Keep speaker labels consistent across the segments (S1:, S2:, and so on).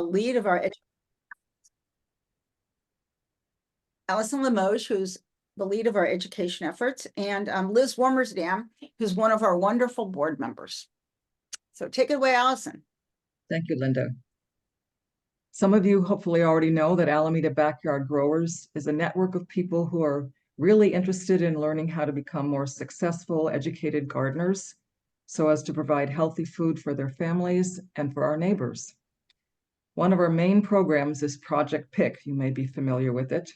S1: lead of our Allison Limoges, who's the lead of our education efforts, and Liz Warmersdam, who's one of our wonderful board members. So take it away, Allison.
S2: Thank you, Linda. Some of you hopefully already know that Alameda Backyard Growers is a network of people who are really interested in learning how to become more successful, educated gardeners, so as to provide healthy food for their families and for our neighbors. One of our main programs is Project Pick. You may be familiar with it.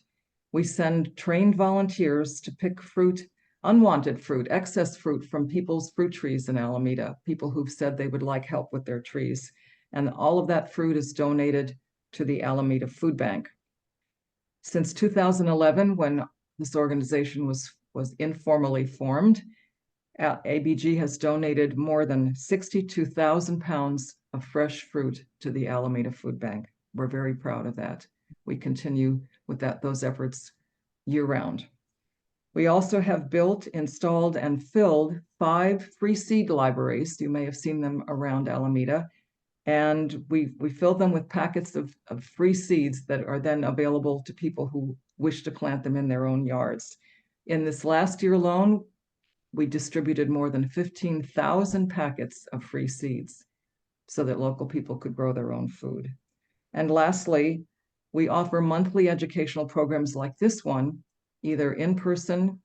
S2: We send trained volunteers to pick fruit, unwanted fruit, excess fruit from people's fruit trees in Alameda, people who've said they would like help with their trees. And all of that fruit is donated to the Alameda Food Bank. Since 2011, when this organization was informally formed, ABG has donated more than 62,000 pounds of fresh fruit to the Alameda Food Bank. We're very proud of that. We continue with those efforts year-round. We also have built, installed, and filled 5 free seed libraries. You may have seen them around Alameda. And we fill them with packets of free seeds that are then available to people who wish to plant them in their own yards. In this last year alone, we distributed more than 15,000 packets of free seeds so that local people could grow their own food. And lastly, we offer monthly educational programs like this one, either in person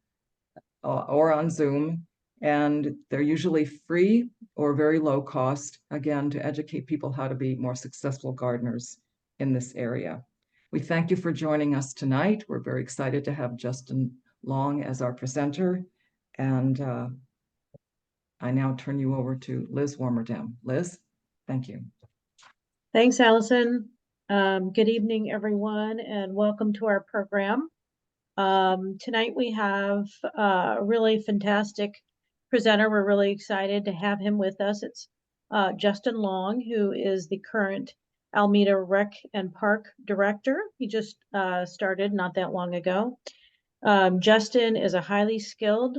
S2: or on Zoom, and they're usually free or very low cost, again, to educate people how to be more successful gardeners in this area. We thank you for joining us tonight. We're very excited to have Justin Long as our presenter, and I now turn you over to Liz Warmersdam. Liz, thank you.
S3: Thanks, Allison. Good evening, everyone, and welcome to our program. Tonight we have a really fantastic presenter. We're really excited to have him with us. It's Justin Long, who is the current Alameda Rec and Park Director. He just started not that long ago. Justin is a highly skilled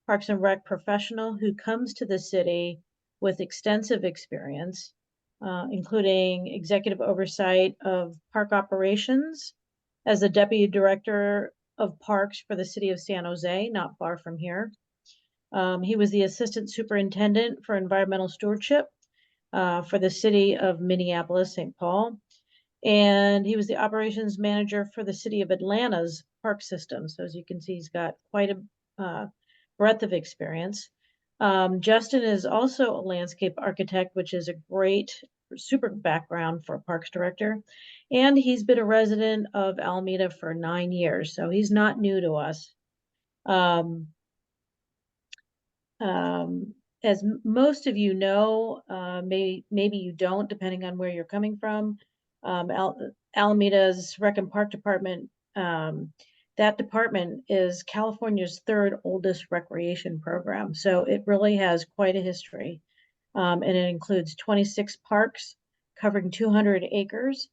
S3: Parks and Rec professional who comes to the city with extensive experience, including executive oversight of park operations as the Deputy Director of Parks for the City of San Jose, not far from here. He was the Assistant Superintendent for Environmental Stewardship for the City of Minneapolis, St. Paul. And he was the Operations Manager for the City of Atlanta's park system. So as you can see, he's got quite a breadth of experience. Justin is also a landscape architect, which is a great, super background for a parks director. And he's been a resident of Alameda for 9 years, so he's not new to us. As most of you know, maybe you don't, depending on where you're coming from, Alameda's Rec and Park Department, that department is California's 3rd oldest recreation program. So it really has quite a history. And it includes 26 parks covering 200 acres,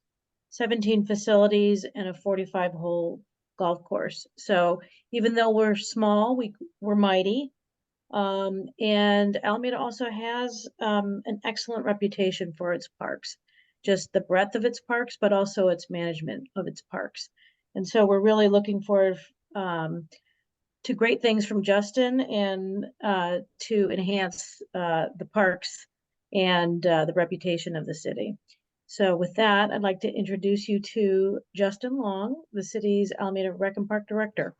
S3: 17 facilities, and a 45-hole golf course. So even though we're small, we're mighty. And Alameda also has an excellent reputation for its parks, just the breadth of its parks, but also its management of its parks. And so we're really looking forward to great things from Justin and to enhance the parks and the reputation of the city. So with that, I'd like to introduce you to Justin Long, the city's Alameda Rec and Park Director.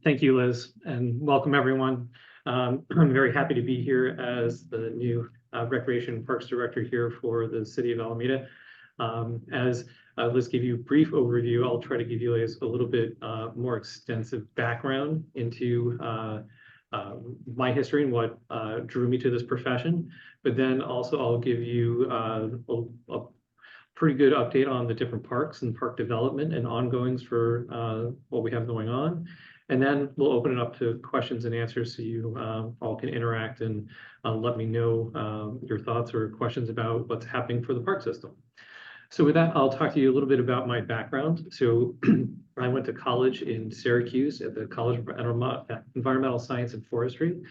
S4: Thank you, Liz, and welcome everyone. I'm very happy to be here as the new Recreation and Parks Director here for the City of Alameda. As Liz gave you a brief overview, I'll try to give you a little bit more extensive background into my history and what drew me to this profession. But then also I'll give you a pretty good update on the different parks and park development and ongoings for what we have going on. And then we'll open it up to questions and answers so you all can interact and let me know your thoughts or questions about what's happening for the park system. So with that, I'll talk to you a little bit about my background. So I went to college in Syracuse at the College of Environmental Science and Forestry,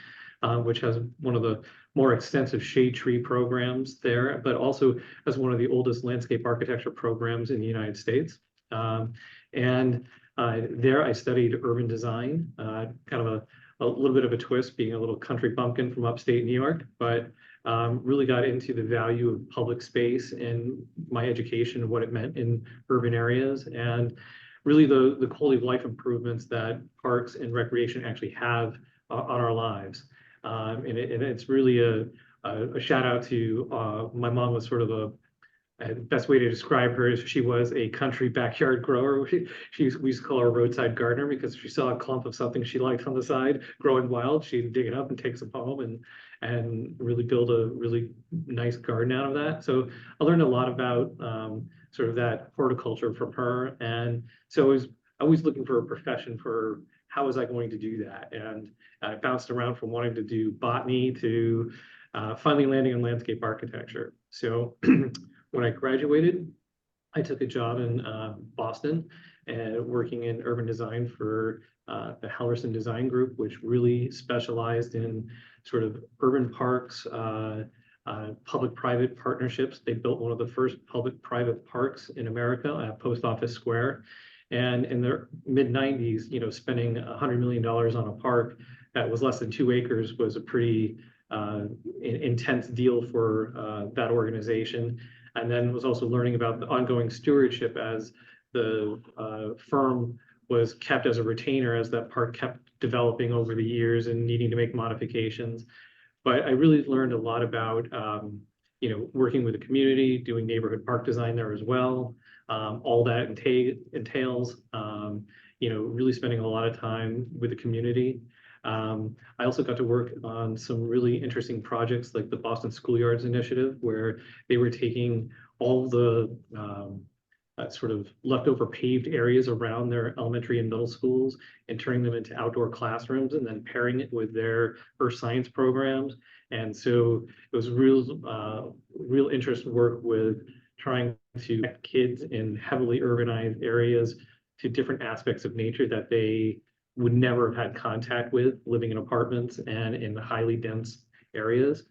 S4: which has one of the more extensive shade tree programs there, but also as one of the oldest landscape architecture programs in the United States. There I studied urban design, kind of a little bit of a twist, being a little country bumpkin from upstate New York, but really got into the value of public space and my education and what it meant in urban areas, and really the quality of life improvements that parks and recreation actually have on our lives. And it's really a shout out to my mom. Was sort of the best way to describe her is she was a country backyard grower. We used to call her a roadside gardener, because if she saw a clump of something she liked on the side growing wild, she'd dig it up and take some home and really build a really nice garden out of that. So I learned a lot about sort of that horticulture from her. And so I was always looking for a profession for how was I going to do that? And I bounced around from wanting to do botany to finally landing on landscape architecture. So when I graduated, I took a job in Boston and working in urban design for the Hellerson Design Group, which really specialized in sort of urban parks, public-private partnerships. They built one of the first public-private parks in America at Post Office Square. And in the mid-90s, you know, spending $100 million on a park that was less than 2 acres was a pretty intense deal for that organization. And then was also learning about the ongoing stewardship as the firm was kept as a retainer as that park kept developing over the years and needing to make modifications. But I really learned a lot about, you know, working with the community, doing neighborhood park design there as well. All that entails, you know, really spending a lot of time with the community. I also got to work on some really interesting projects like the Boston Schoolyards Initiative, where they were taking all the sort of leftover paved areas around their elementary and middle schools and turning them into outdoor classrooms, and then pairing it with their earth science programs. And so it was real interest work with trying to connect kids in heavily urbanized areas to different aspects of nature that they would never have had contact with living in apartments and in highly dense areas.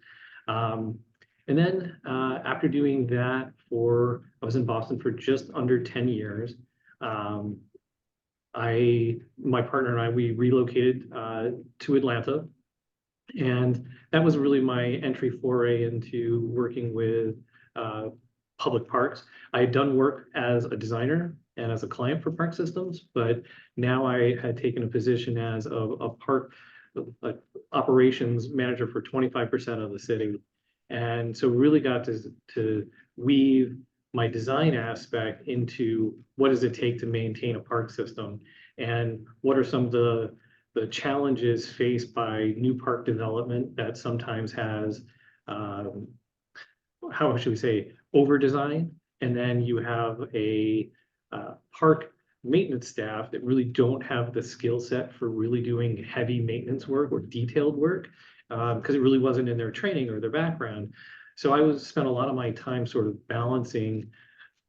S4: And then after doing that I was in Boston for just under 10 years. My partner and I, we relocated to Atlanta. And that was really my entry foray into working with public parks. I had done work as a designer and as a client for park systems, but now I had taken a position as a park operations manager for 25% of the city. And so really got to weave my design aspect into what does it take to maintain a park system, and what are some of the challenges faced by new park development that sometimes has, how should we say, over design. And then you have a park maintenance staff that really don't have the skill set for really doing heavy maintenance work or detailed work, because it really wasn't in their training or their background. So I spent a lot of my time sort of balancing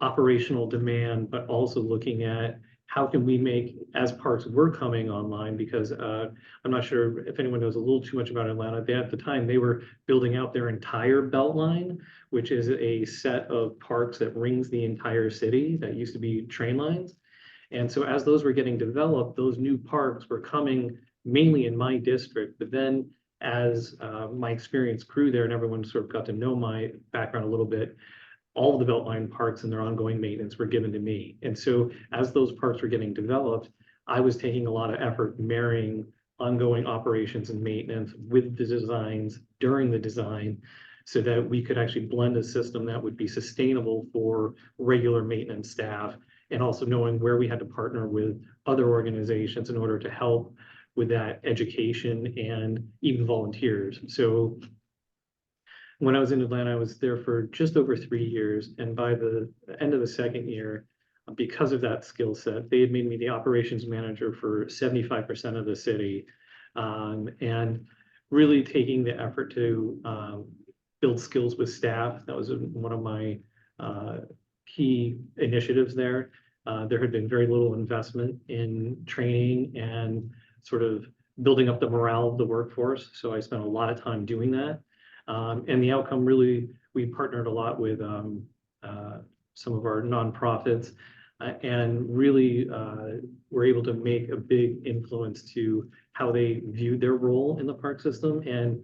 S4: operational demand, but also looking at how can we make, as parks were coming online, because I'm not sure if anyone knows a little too much about Atlanta. At the time, they were building out their entire Beltline, which is a set of parks that rings the entire city that used to be train lines. And so as those were getting developed, those new parks were coming mainly in my district. But then as my experience grew there and everyone sort of got to know my background a little bit, all of the Beltline parks and their ongoing maintenance were given to me. And so as those parks were getting developed, I was taking a lot of effort marrying ongoing operations and maintenance with the designs during the design, so that we could actually blend a system that would be sustainable for regular maintenance staff, and also knowing where we had to partner with other organizations in order to help with that education and even volunteers. So when I was in Atlanta, I was there for just over 3 years. And by the end of the second year, because of that skill set, they had made me the operations manager for 75% of the city. And really taking the effort to build skills with staff. That was one of my key initiatives there. There had been very little investment in training and sort of building up the morale of the workforce. So I spent a lot of time doing that. And the outcome really, we partnered a lot with some of our nonprofits and really were able to make a big influence to how they viewed their role in the park system and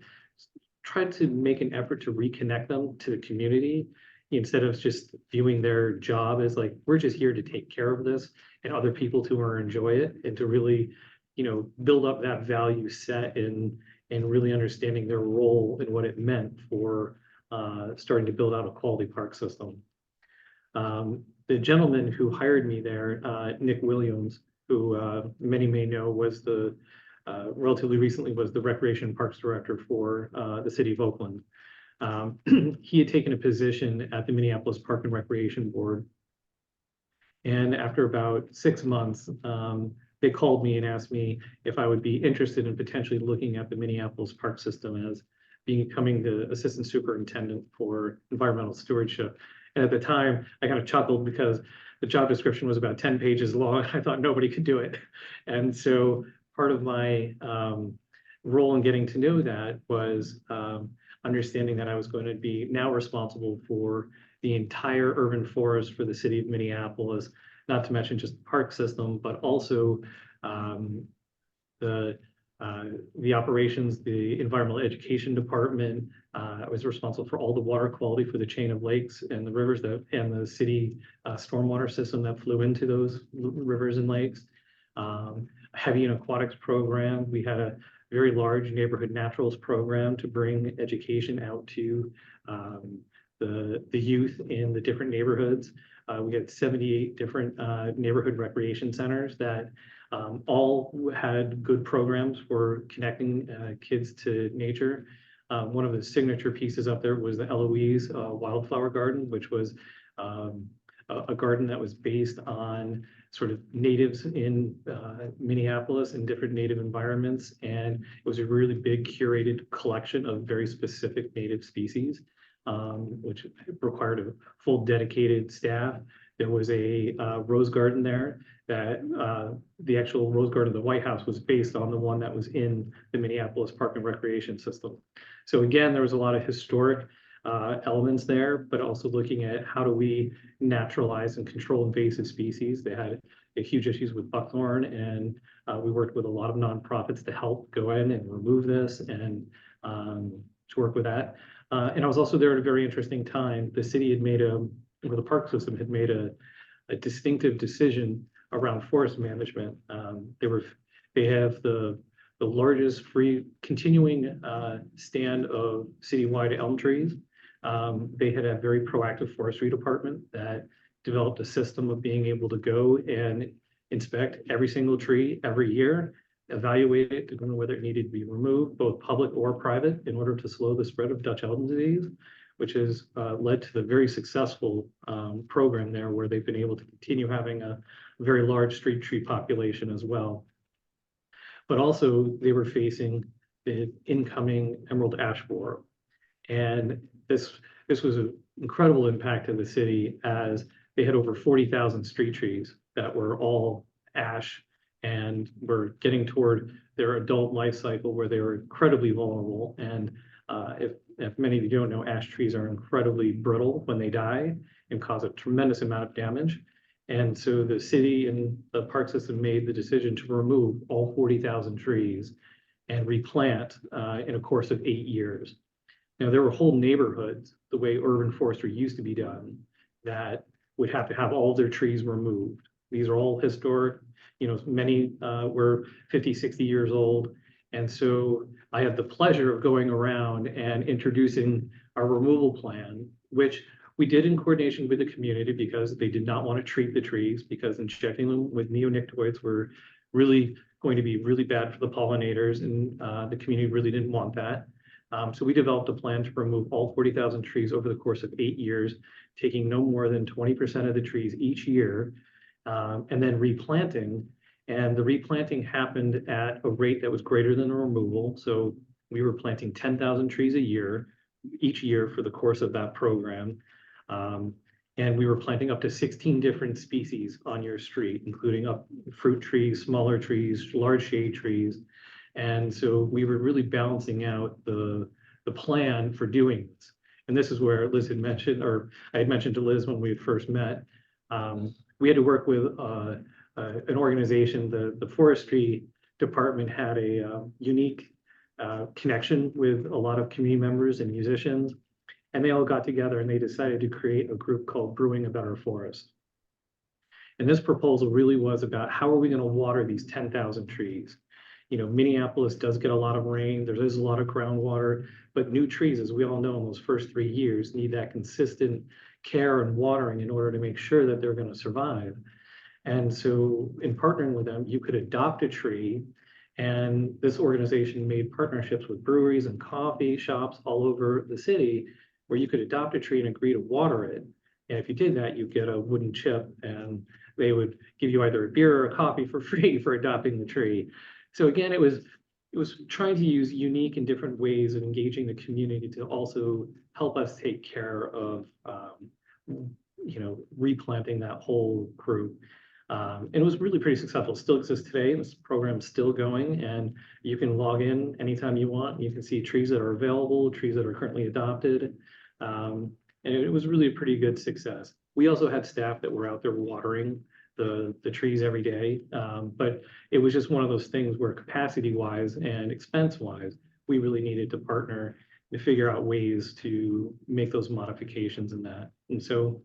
S4: tried to make an effort to reconnect them to the community instead of just viewing their job as like, we're just here to take care of this and other people to enjoy it, and to really, build up that value set and really understanding their role and what it meant for starting to build out a quality park system. The gentleman who hired me there, Nick Williams, who many may know was relatively recently was the Recreation and Parks Director for the City of Oakland. He had taken a position at the Minneapolis Park and Recreation Board. And after about 6 months, they called me and asked me if I would be interested in potentially looking at the Minneapolis park system as becoming the Assistant Superintendent for Environmental Stewardship. And at the time, I kind of chuckled because the job description was about 10 pages long. I thought nobody could do it. And so part of my role in getting to know that was understanding that I was going to be now responsible for the entire urban forest for the city of Minneapolis, not to mention just the park system, but also the operations, the environmental education department. I was responsible for all the water quality for the chain of lakes and the rivers and the city stormwater system that flew into those rivers and lakes. Heavy and aquatics program. We had a very large neighborhood naturals program to bring education out to the youth in the different neighborhoods. We had 78 different neighborhood recreation centers that all had good programs for connecting kids to nature. One of the signature pieces up there was the Eloise Wildflower Garden, which was a garden that was based on sort of natives in Minneapolis and different native environments. And it was a really big curated collection of very specific native species, which required a full dedicated staff. There was a rose garden there that the actual rose garden of the White House was based on the one that was in the Minneapolis Park and Recreation system. So again, there was a lot of historic elements there, but also looking at how do we naturalize and control invasive species. They had huge issues with buckthorn, and we worked with a lot of nonprofits to help go in and remove this and to work with that. And I was also there at a very interesting time. The city had made the park system had made a distinctive decision around forest management. They have the largest free continuing stand of citywide elm trees. They had a very proactive forestry department that developed a system of being able to go and inspect every single tree every year, evaluate it, determine whether it needed to be removed, both public or private, in order to slow the spread of Dutch elm disease, which has led to the very successful program there where they've been able to continue having a very large street tree population as well. But also they were facing the incoming emerald ash borer. And this was an incredible impact to the city, as they had over 40,000 street trees that were all ash and were getting toward their adult life cycle where they were incredibly vulnerable. And if many of you don't know, ash trees are incredibly brittle when they die and cause a tremendous amount of damage. And so the city and the park system made the decision to remove all 40,000 trees and replant in a course of 8 years. Now, there were whole neighborhoods, the way urban forestry used to be done, that would have to have all their trees removed. These are all historic, many were 50, 60 years old. And so I had the pleasure of going around and introducing our removal plan, which we did in coordination with the community because they did not want to treat the trees, because injecting them with neonicotinoids were really going to be really bad for the pollinators, and the community really didn't want that. So we developed a plan to remove all 40,000 trees over the course of 8 years, taking no more than 20% of the trees each year, and then replanting. And the replanting happened at a rate that was greater than the removal. So we were planting 10,000 trees a year, each year for the course of that program. And we were planting up to 16 different species on your street, including fruit trees, smaller trees, large shade trees. And so we were really balancing out the the plan for doing this. And this is where Liz had mentioned, or I had mentioned to Liz when we first met, we had to work with an organization. The forestry department had a unique connection with a lot of community members and musicians, and they all got together and they decided to create a group called Brewing a Better Forest. And this proposal really was about how are we going to water these 10,000 trees? You know, Minneapolis does get a lot of rain. There is a lot of groundwater, but new trees, as we all know, in those first 3 years need that consistent care and watering in order to make sure that they're going to survive. And so in partnering with them, you could adopt a tree, and this organization made partnerships with breweries and coffee shops all over the city where you could adopt a tree and agree to water it. And if you did that, you get a wooden chip, and they would give you either a beer or a coffee for free for adopting the tree. So again, it was trying to use unique and different ways of engaging the community to also help us take care of, you know, replanting that whole group. And it was really pretty successful. Still exists today. This program's still going, and you can log in anytime you want. You can see trees that are available, trees that are currently adopted. And it was really a pretty good success. We also had staff that were out there watering the trees every day. But it was just one of those things where capacity-wise and expense-wise, we really needed to partner to figure out ways to make those modifications in that. And so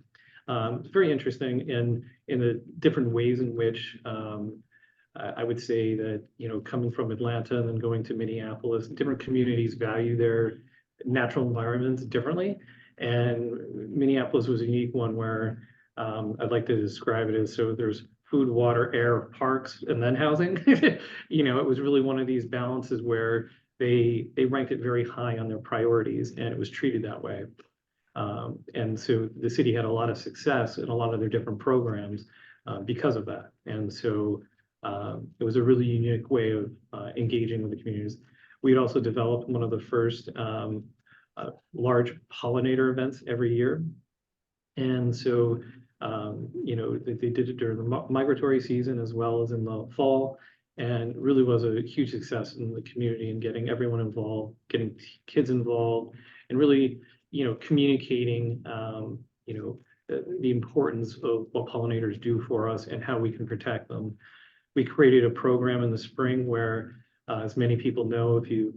S4: it's very interesting in the different ways in which I would say that, you know, coming from Atlanta and then going to Minneapolis, different communities value their natural environments differently. And Minneapolis was a unique one where I'd like to describe it as, so there's food, water, air, parks, and then housing. You know, it was really one of these balances where they ranked it very high on their priorities, and it was treated that way. And so the city had a lot of success in a lot of their different programs because of that. And so it was a really unique way of engaging with the communities. We had also developed one of the first large pollinator events every year. And so, you know, they did it during the migratory season as well as in the fall, and really was a huge success in the community and getting everyone involved, getting kids involved, and really, you know, communicating, you know, the importance of what pollinators do for us and how we can protect them. We created a program in the spring where, as many people know, if you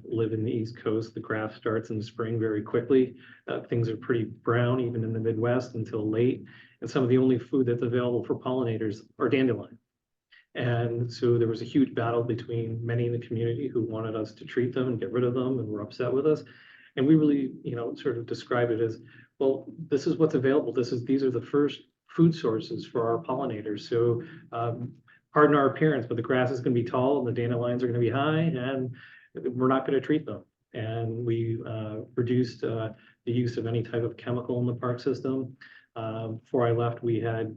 S4: live in the East Coast, the grass starts in the spring very quickly. Things are pretty brown, even in the Midwest, until late. And some of the only food that's available for pollinators are dandelion. And so there was a huge battle between many in the community who wanted us to treat them and get rid of them and were upset with us. And we really, you know, sort of describe it as, well, this is what's available. These are the first food sources for our pollinators. So pardon our appearance, but the grass is going to be tall and the dandelions are going to be high, and we're not going to treat them. And we reduced the use of any type of chemical in the park system. Before I left, we had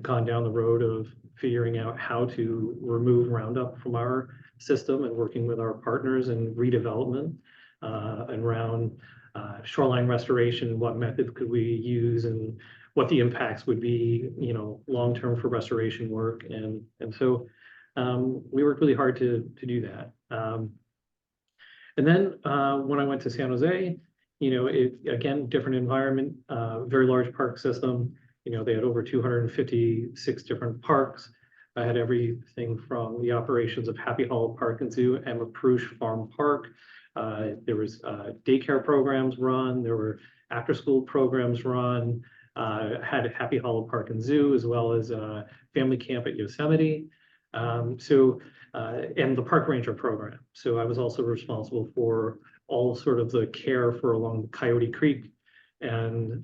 S4: gone down the road of figuring out how to remove Roundup from our system and working with our partners in redevelopment and around shoreline restoration, what methods could we use and what the impacts would be, you know, long-term for restoration work. And so we worked really hard to do that. And then when I went to San Jose, you know, again, different environment, very large park system. You know, they had over 256 different parks. I had everything from the operations of Happy Hollow Park and Zoo, Emma Prush Farm Park. There was daycare programs run. There were after-school programs run. Had Happy Hollow Park and Zoo, as well as family camp at Yosemite. And the park ranger program. So I was also responsible for all sort of the care for along Coyote Creek and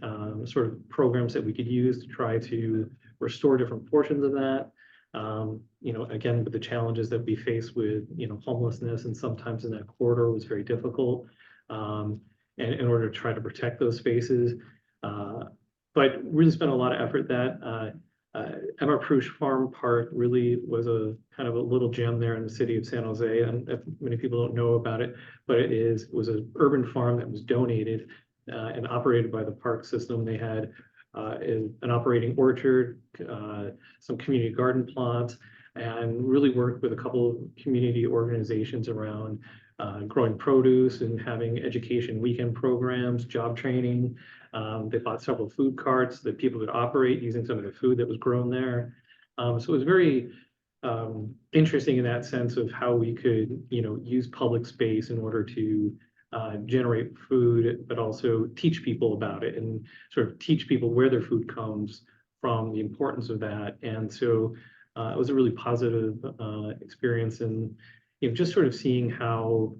S4: sort of programs that we could use to try to restore different portions of that. You know, again, with the challenges that we face with, you know, homelessness, and sometimes in that corridor was very difficult, and in order to try to protect those spaces. But really spent a lot of effort that Emma Prush Farm Park really was a kind of a little gem there in the city of San Jose. And many people don't know about it, but it was an urban farm that was donated and operated by the park system. They had an operating orchard, some community garden plots, and really worked with a couple of community organizations around growing produce and having education weekend programs, job training. They bought several food carts that people could operate using some of the food that was grown there. So it was very interesting in that sense of how we could, use public space in order to generate food, but also teach people about it and sort of teach people where their food comes from, the importance of that. And so it was a really positive experience, and just sort of seeing how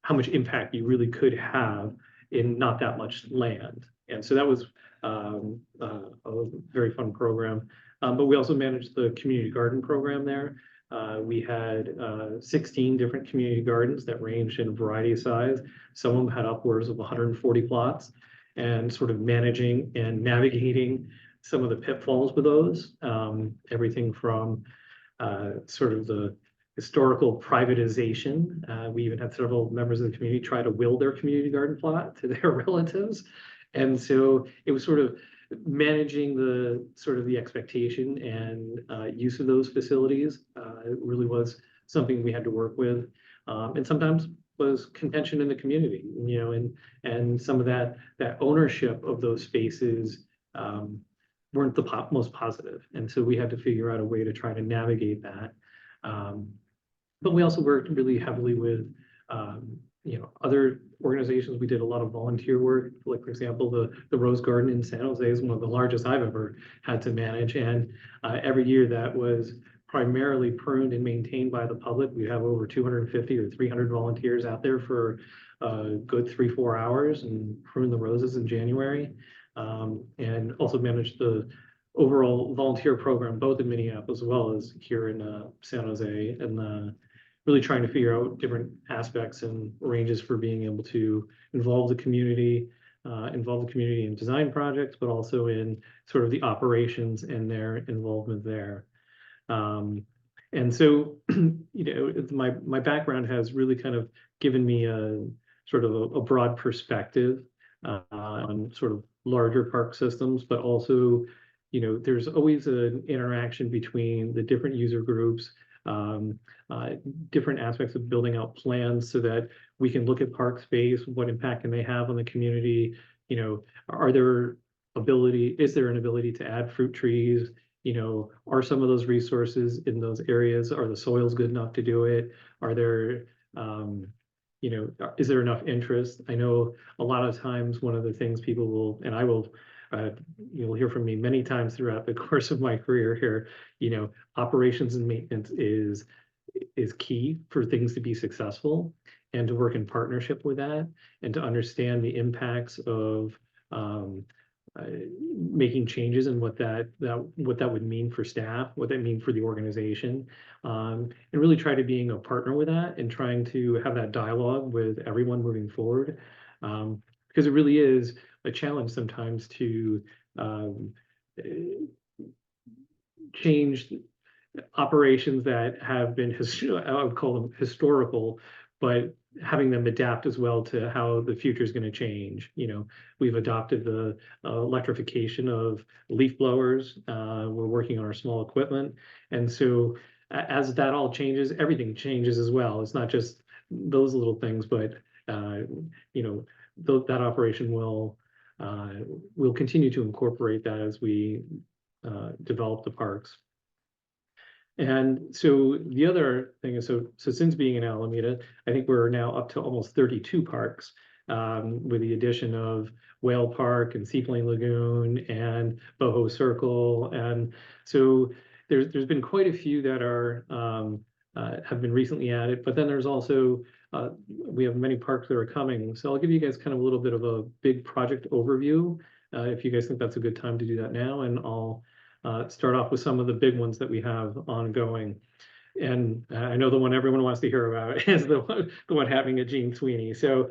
S4: much impact you really could have in not that much land. And so that was a very fun program. But we also managed the community garden program there. We had 16 different community gardens that ranged in a variety of size. Some of them had upwards of 140 plots, and sort of managing and navigating some of the pitfalls with those. Everything from sort of the historical privatization. We even had several members of the community try to will their community garden plot to their relatives. And so it was sort of managing the expectation and use of those facilities. It really was something we had to work with, and sometimes was contention in the community, and some of that ownership of those spaces weren't the most positive, and so we had to figure out a way to try to navigate that. But we also worked really heavily with other organizations. We did a lot of volunteer work. Like, for example, the Rose Garden in San Jose is one of the largest I've ever had to manage. And every year that was primarily pruned and maintained by the public. We have over 250 or 300 volunteers out there for a good 3-4 hours and prune the roses in January. And also managed the overall volunteer program, both in Minneapolis as well as here in San Jose, and really trying to figure out different aspects and ranges for being able to involve the community in design projects, but also in sort of the operations and their involvement there. And so, my background has really kind of given me a sort of a broad perspective on sort of larger park systems, but also, there's always an interaction between the different user groups, different aspects of building out plans so that we can look at park space, what impact can they have on the community? Is there an ability to add fruit trees? Are some of those resources in those areas, are the soils good enough to do it? Are there, is there enough interest? I know a lot of times one of the things people will, and I will, you'll hear from me many times throughout the course of my career here, operations and maintenance is key for things to be successful, and to work in partnership with that, and to understand the impacts of making changes and what that would mean for staff, what that means for the organization, and really try to being a partner with that and trying to have that dialogue with everyone moving forward, because it really is a challenge sometimes to change operations that have been, I would call them historical, but having them adapt as well to how the future is going to change. We've adopted the electrification of leaf blowers. We're working on our small equipment. And so as that all changes, everything changes as well. It's not just those little things, but that operation will continue to incorporate that as we develop the parks. And so the other thing is, so since being in Alameda, I think we're now up to almost 32 parks, with the addition of Whale Park and Seaplane Lagoon and Boho Circle. And so there's been quite a few that are have been recently added, but then there's also we have many parks that are coming. So I'll give you guys kind of a little bit of a big project overview, if you guys think that's a good time to do that now, and I'll start off with some of the big ones that we have ongoing. And I know the one everyone wants to hear about is the one happening at Gene Sweeney. So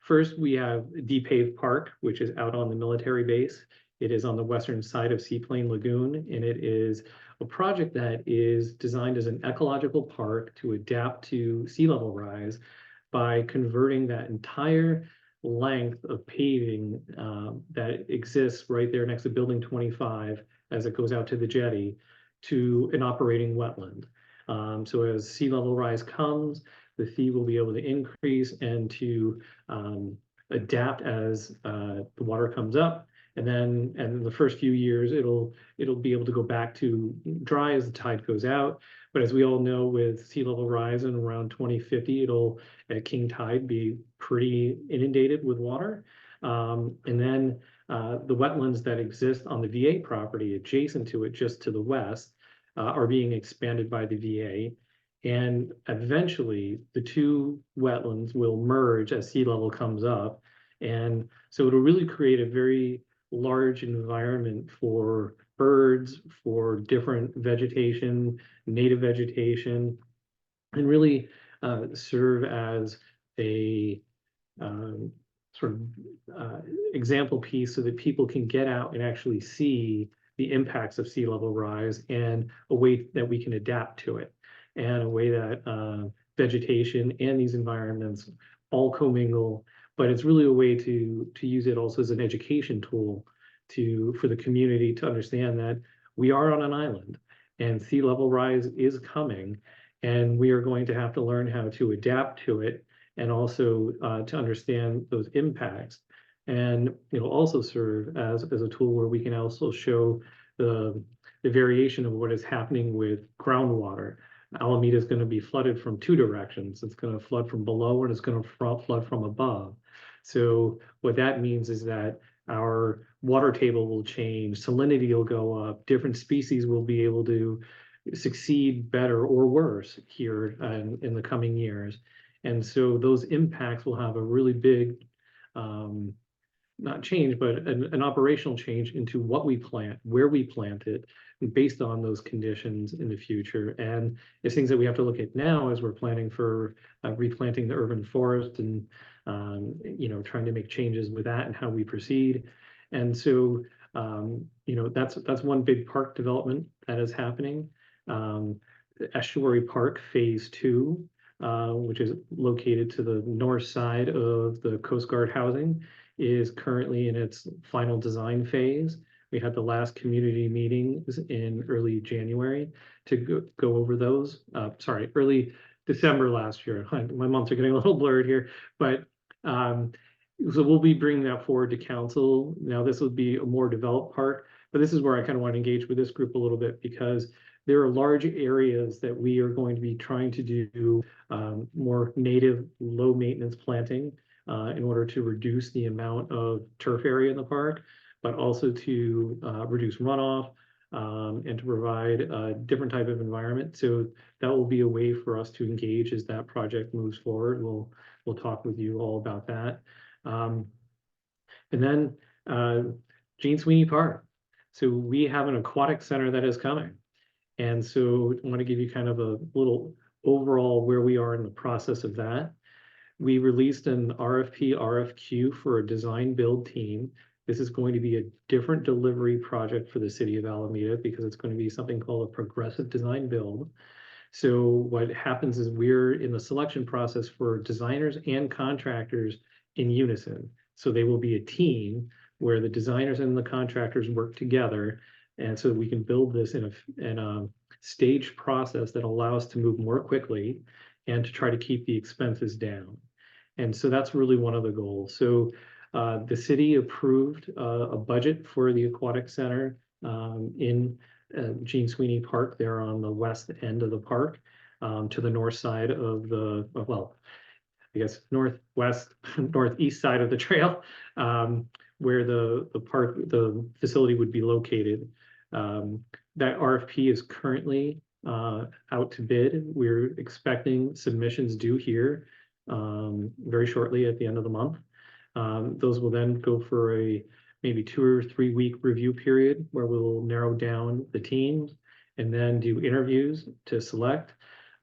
S4: first we have De-Pave Park, which is out on the military base. It is on the western side of Seaplane Lagoon, and it is a project that is designed as an ecological park to adapt to sea level rise by converting that entire length of paving that exists right there next to Building 25 as it goes out to the jetty to an operating wetland. So as sea level rise comes, the fee will be able to increase and to adapt as the water comes up. And then in the first few years, it'll be able to go back to dry as the tide goes out. But as we all know, with sea level rise in around 2050, it'll at king tide be pretty inundated with water. And then the wetlands that exist on the VA property adjacent to it, just to the west, are being expanded by the VA. And eventually the two wetlands will merge as sea level comes up. And so it'll really create a very large environment for birds, for different vegetation, native vegetation, and really serve as a sort of example piece so that people can get out and actually see the impacts of sea level rise and a way that we can adapt to it, and a way that vegetation and these environments all commingle. But it's really a way to use it also as an education tool for the community to understand that we are on an island and sea level rise is coming, and we are going to have to learn how to adapt to it, and also to understand those impacts. And it'll also serve as a tool where we can also show the variation of what is happening with groundwater. Alameda is going to be flooded from two directions. It's going to flood from below and it's going to flood from above. So what that means is that our water table will change, salinity will go up, different species will be able to succeed better or worse here in the coming years. And so those impacts will have a really big, not change, but an operational change into what we plant, where we plant it, based on those conditions in the future. And it's things that we have to look at now as we're planning for replanting the urban forest and trying to make changes with that and how we proceed. And so that's one big park development that is happening. Estuary Park Phase II, which is located to the north side of the Coast Guard housing, is currently in its final design phase. We had the last community meetings in early January to go over those. Early December last year. My months are getting a little blurred here, but so we'll be bringing that forward to council. Now this would be a more developed park, but this is where I kind of want to engage with this group a little bit, because there are large areas that we are going to be trying to do more native, low maintenance planting in order to reduce the amount of turf area in the park, but also to reduce runoff and to provide a different type of environment. So that will be a way for us to engage as that project moves forward. We'll talk with you all about that. And then Gene Sweeney Park. So we have an aquatic center that is coming. And so I want to give you kind of a little overall where we are in the process of that. We released an RFQ for a design build team. This is going to be a different delivery project for the City of Alameda because it's going to be something called a progressive design build. So what happens is we're in the selection process for designers and contractors in unison. So they will be a team where the designers and the contractors work together, and so we can build this in a staged process that allows us to move more quickly and to try to keep the expenses down. And so that's really one of the goals. So the city approved a budget for the aquatic center in Gene Sweeney Park there on the west end of the park, to the north side of the, well, I guess northwest, northeast side of the trail, where the facility would be located. That RFP is currently out to bid. We're expecting submissions due here very shortly at the end of the month. Those will then go for a maybe 2 or 3 week review period where we'll narrow down the teams and then do interviews to select.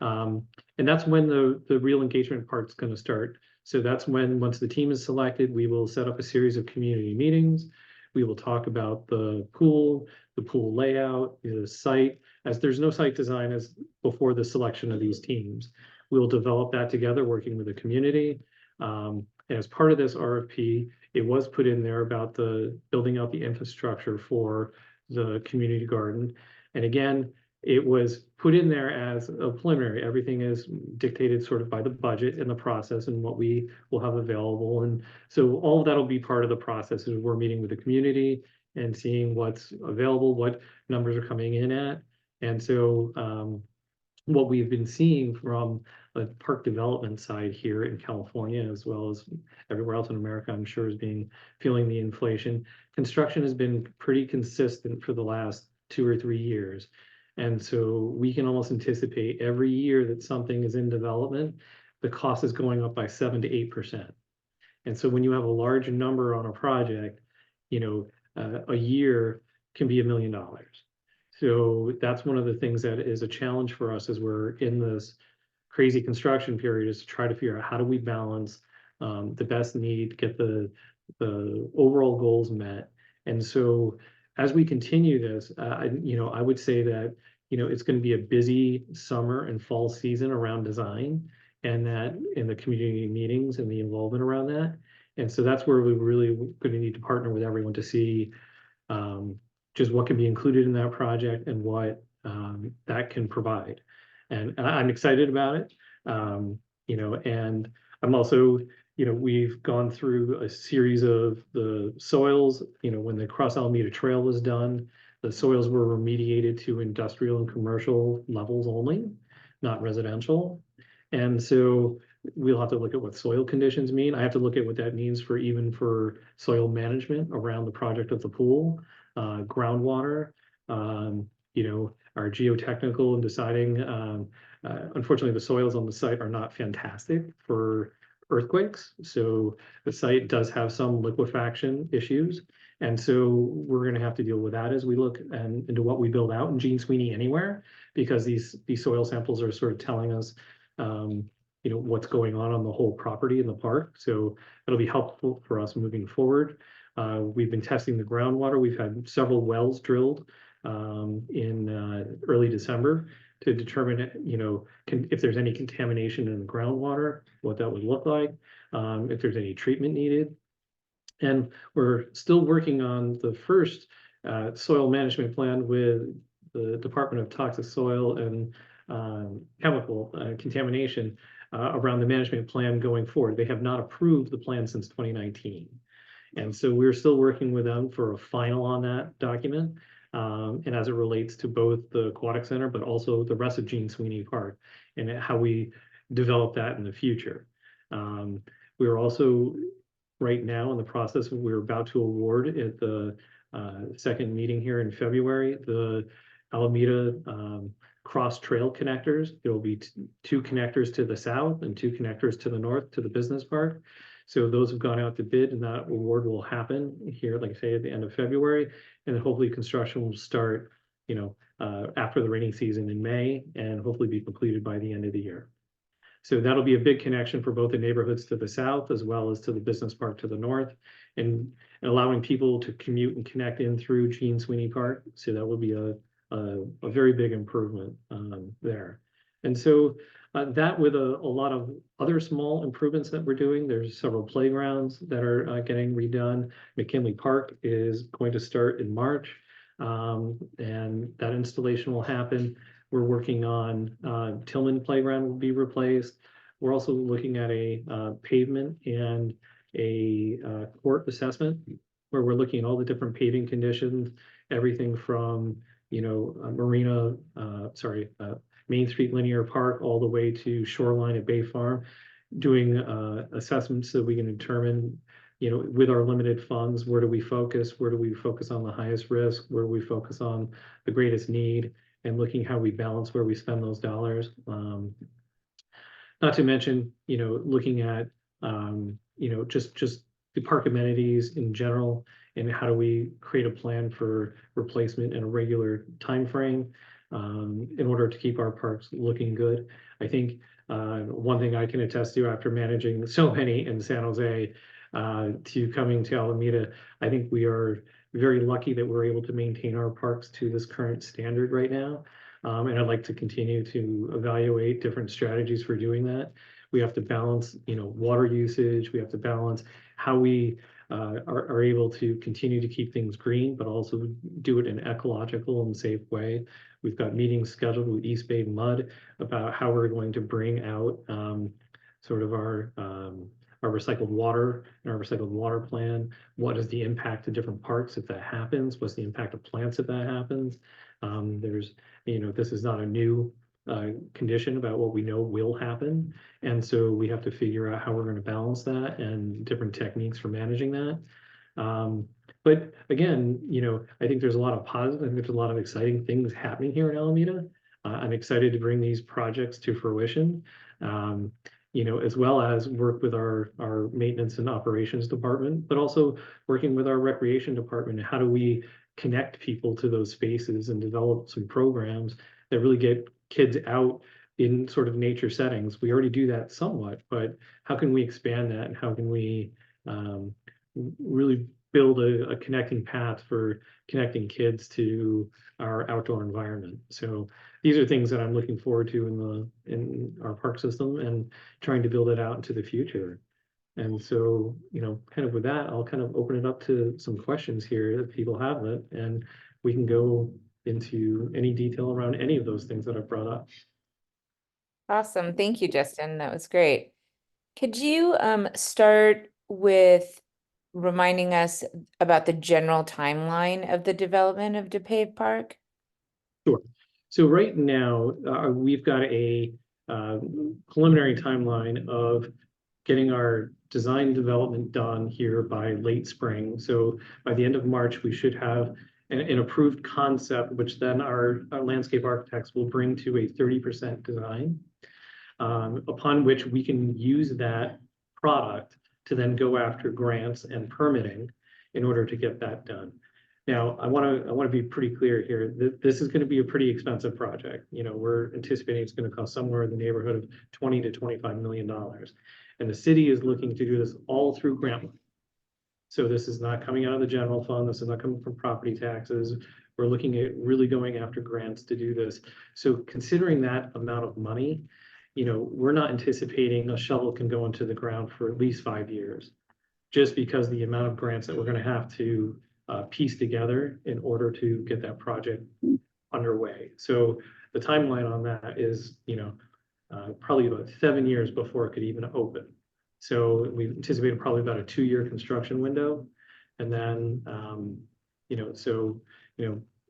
S4: And that's when the real engagement part's going to start. So that's when, once the team is selected, we will set up a series of community meetings. We will talk about the pool layout, the site, as there's no site design as before the selection of these teams. We'll develop that together, working with the community. And as part of this RFP, it was put in there about the building out the infrastructure for the community garden. And again, it was put in there as a preliminary. Everything is dictated sort of by the budget and the process and what we will have available. And so all of that will be part of the process as we're meeting with the community and seeing what's available, what numbers are coming in at. And so what we've been seeing from the park development side here in California, as well as everywhere else in America, I'm sure is feeling the inflation. Construction has been pretty consistent for the last 2 or 3 years. And so we can almost anticipate every year that something is in development, the cost is going up by 7 to 8%. And so when you have a large number on a project, a year can be $1 million. So that's one of the things that is a challenge for us as we're in this crazy construction period, is to try to figure out how do we balance the best need, get the overall goals met. And so as we continue this, I would say that, it's going to be a busy summer and fall season around design, and that in the community meetings and the involvement around that. And so that's where we're really going to need to partner with everyone to see just what can be included in that project and what that can provide. And I'm excited about it. And I'm also, we've gone through a series of the soils, when the Cross Alameda Trail was done, the soils were remediated to industrial and commercial levels only, not residential. And so we'll have to look at what soil conditions mean. I have to look at what that means for even for soil management around the project of the pool, groundwater, our geotechnical and deciding, unfortunately, the soils on the site are not fantastic for earthquakes. So the site does have some liquefaction issues. And so we're going to have to deal with that as we look into what we build out in Gene Sweeney anywhere, because these soil samples are sort of telling us, what's going on the whole property in the park. So it'll be helpful for us moving forward. We've been testing the groundwater. We've had several wells drilled in early December to determine, if there's any contamination in the groundwater, what that would look like, if there's any treatment needed. And we're still working on the first soil management plan with the Department of Toxic Soil and Chemical Contamination around the management plan going forward. They have not approved the plan since 2019. And so we're still working with them for a final on that document. And as it relates to both the Aquatic Center, but also the rest of Gene Sweeney Park and how we develop that in the future. We're also right now in the process, we're about to award at the second meeting here in February, the Alameda cross trail connectors. There will be 2 connectors to the south and 2 connectors to the north to the business park. So those have gone out to bid, and that award will happen here, like I say, at the end of February. And hopefully construction will start, after the rainy season in May, and hopefully be completed by the end of the year. So that'll be a big connection for both the neighborhoods to the south as well as to the business park to the north, and allowing people to commute and connect in through Gene Sweeney Park. So that will be a very big improvement there. And so that with a lot of other small improvements that we're doing, there's several playgrounds that are getting redone. McKinley Park is going to start in March, and that installation will happen. We're working on Tillman Playground will be replaced. We're also looking at a pavement and a court assessment, where we're looking at all the different paving conditions, everything from Main Street Linear Park all the way to Shoreline at Bay Farm, doing assessments so we can determine, with our limited funds, where do we focus on the highest risk, where do we focus on the greatest need, and looking how we balance where we spend those dollars. Not to mention, looking at, just the park amenities in general, and how do we create a plan for replacement in a regular time frame in order to keep our parks looking good. I think one thing I can attest to after managing so many in San Jose to coming to Alameda, I think we are very lucky that we're able to maintain our parks to this current standard right now. And I'd like to continue to evaluate different strategies for doing that. We have to balance, water usage. We have to balance how we are able to continue to keep things green, but also do it in an ecological and safe way. We've got meetings scheduled with East Bay Mud about how we're going to bring out sort of our recycled water and our recycled water plan. What is the impact of different parks if that happens? What's the impact of plants if that happens? There's, this is not a new condition about what we know will happen. And so we have to figure out how we're going to balance that and different techniques for managing that. But again, I think there's a lot of positive, I think there's a lot of exciting things happening here in Alameda. I'm excited to bring these projects to fruition, as well as work with our maintenance and operations department, but also working with our recreation department. How do we connect people to those spaces and develop some programs that really get kids out in sort of nature settings? We already do that somewhat, but how can we expand that, and how can we really build a connecting path for connecting kids to our outdoor environment? So these are things that I'm looking forward to in our park system and trying to build it out into the future. And so, kind of with that, I'll kind of open it up to some questions here if people have it, and we can go into any detail around any of those things that I've brought up.
S5: Awesome. Thank you, Justin. That was great. Could you start with reminding us about the general timeline of the development of De-Pave Park?
S4: Sure. So right now, we've got a preliminary timeline of getting our design development done here by late spring. So by the end of March, we should have an approved concept, which then our landscape architects will bring to a 30% design, upon which we can use that product to then go after grants and permitting in order to get that done. Now, I want to be pretty clear here that this is going to be a pretty expensive project. We're anticipating it's going to cost somewhere in the neighborhood of $20 to $25 million. And the city is looking to do this all through grant money. So this is not coming out of the general fund. This is not coming from property taxes. We're looking at really going after grants to do this. So considering that amount of money, we're not anticipating a shovel can go into the ground for at least 5 years, just because the amount of grants that we're going to have to piece together in order to get that project underway. So the timeline on that is, probably about 7 years before it could even open. So we anticipated probably about a 2-year construction window. And then,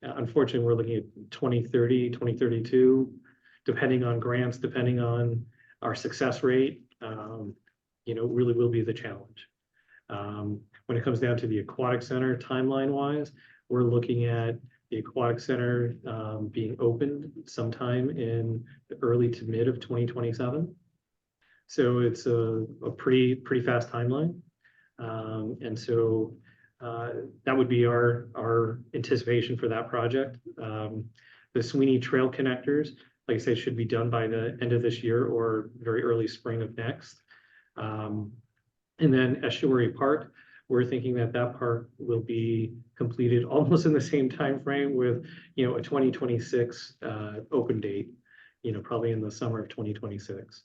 S4: unfortunately, we're looking at 2030, 2032, depending on grants, depending on our success rate, really will be the challenge. When it comes down to the Aquatic Center timeline-wise, we're looking at the Aquatic Center being opened sometime in the early to mid of 2027. So it's a pretty fast timeline. And so that would be our anticipation for that project. The Sweeney Trail connectors, like I said, should be done by the end of this year or very early spring of next. And then Estuary Park, we're thinking that park will be completed almost in the same time frame with, a 2026 open date, probably in the summer of 2026.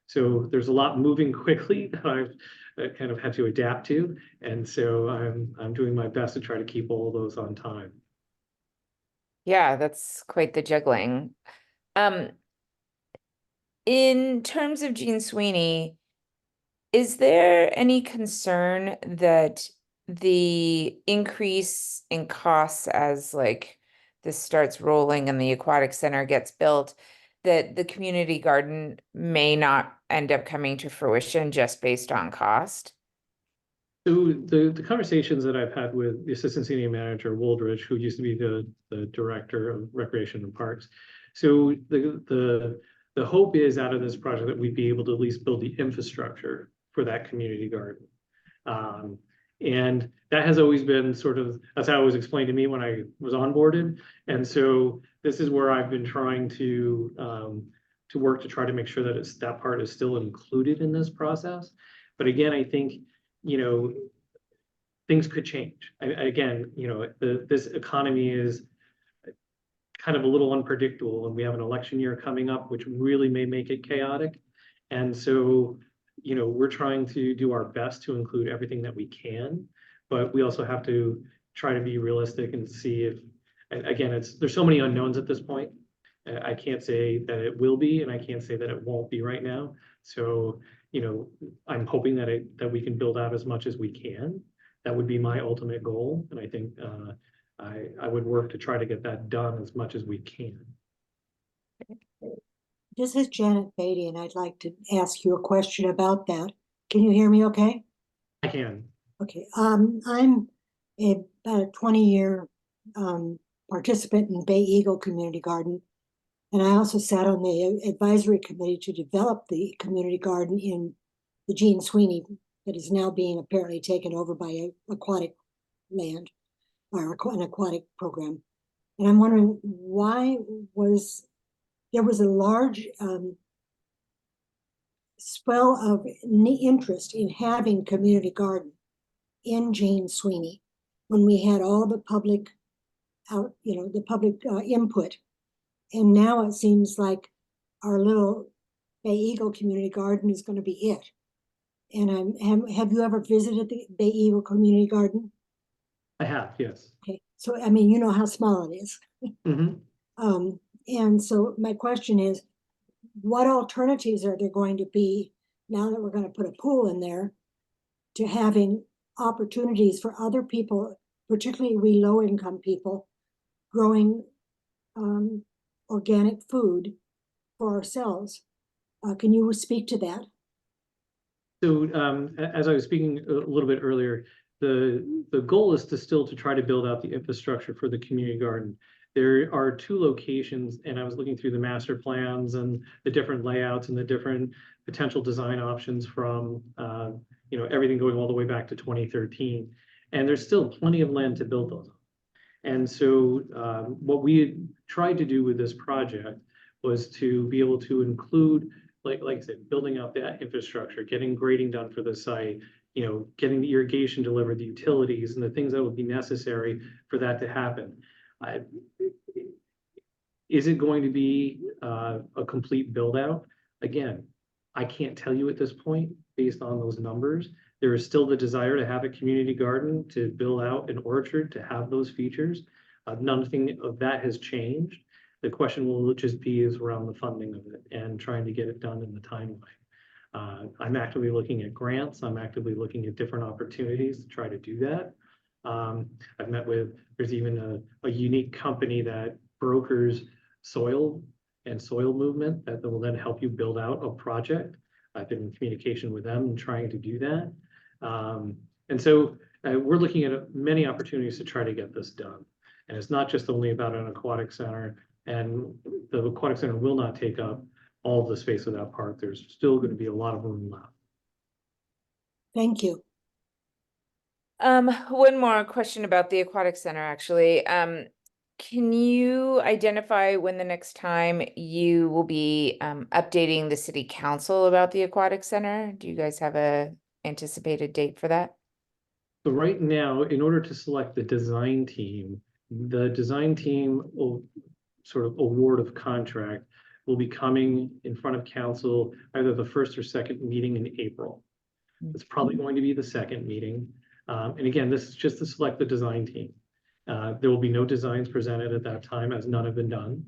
S4: So there's a lot moving quickly that I've kind of had to adapt to. And so I'm doing my best to try to keep all those on time.
S5: Yeah, that's quite the juggling. In terms of Gene Sweeney, is there any concern that the increase in costs as this starts rolling and the aquatic center gets built, that the community garden may not end up coming to fruition just based on cost?
S4: So the conversations that I've had with the Assistant Senior Manager Woldridge, who used to be the Director of Recreation and Parks. So the hope is out of this project that we'd be able to at least build the infrastructure for that community garden. And that has always been that's how it was explained to me when I was onboarded. And so this is where I've been trying to work to try to make sure that that part is still included in this process. But again, I think, things could change. This economy is kind of a little unpredictable, and we have an election year coming up, which really may make it chaotic. And so, we're trying to do our best to include everything that we can. but we also have to try to be realistic and see if, and again, there's so many unknowns at this point. I can't say that it will be, and I can't say that it won't be right now. So, you know, I'm hoping that we can build out as much as we can. That would be my ultimate goal, and I think I would work to try to get that done as much as we can.
S6: This is Janet Beatty, and I'd like to ask you a question about that. Can you hear me okay?
S4: I can.
S6: Okay, I'm about a 20-year participant in Bay Eagle Community Garden. And I also sat on the advisory committee to develop the community garden in the Gene Sweeney that is now being apparently taken over by an aquatic land or an aquatic program. And I'm wondering why there was a large swell of interest in having community garden in Gene Sweeney when we had all the public input. And now it seems like our little Bay Eagle Community Garden is going to be it. And have you ever visited the Bay Eagle Community Garden?
S4: I have, yes.
S6: Okay, so I mean, you know how small it is.
S4: Mm-hmm.
S6: And so my question is, what alternatives are there going to be now that we're going to put a pool in there to having opportunities for other people, particularly we low-income people, growing organic food for ourselves? Can you speak to that?
S4: So as I was speaking a little bit earlier, the goal is to try to build out the infrastructure for the community garden. There are 2 locations, and I was looking through the master plans and the different layouts and the different potential design options from you know, everything going all the way back to 2013. And there's still plenty of land to build those on. And so what we had tried to do with this project was to be able to include, like I said, building out that infrastructure, getting grading done for the site, you know, getting the irrigation delivered, the utilities, and the things that would be necessary for that to happen. Is it going to be a complete build out? Again, I can't tell you at this point based on those numbers. There is still the desire to have a community garden, to build out an orchard, to have those features. Nothing of that has changed. The question will just be is around the funding of it and trying to get it done in the timeline. I'm actively looking at grants. I'm actively looking at different opportunities to try to do that. I've met with, there's even a unique company that brokers soil and soil movement that will then help you build out a project. I've been in communication with them and trying to do that. And so we're looking at many opportunities to try to get this done. And it's not just only about an aquatic center, and the aquatic center will not take up all of the space of that park. There's still going to be a lot of room left.
S6: Thank you.
S5: One more question about the aquatic center, actually. Can you identify when the next time you will be updating the city council about the aquatic center? Do you guys have a anticipated date for that?
S4: So right now, in order to select the design team will sort of award of contract will be coming in front of council either the first or second meeting in April. It's probably going to be the second meeting. And again, this is just to select the design team. There will be no designs presented at that time, as none have been done.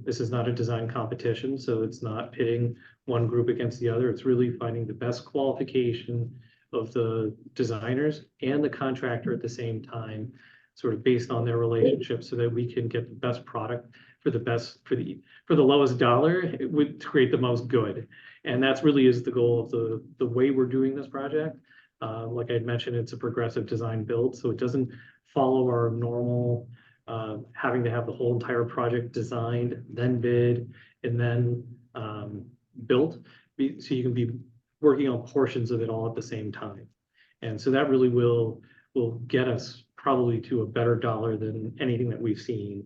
S4: This is not a design competition, so it's not pitting one group against the other. It's really finding the best qualification of the designers and the contractor at the same time, sort of based on their relationship, so that we can get the best product for the lowest dollar. It would create the most good. And that's really is the goal of the way we're doing this project. Like I had mentioned, it's a progressive design build, so it doesn't follow our normal having to have the whole entire project designed, then bid, and then built. So you can be working on portions of it all at the same time. And so that really will get us probably to a better dollar than anything that we've seen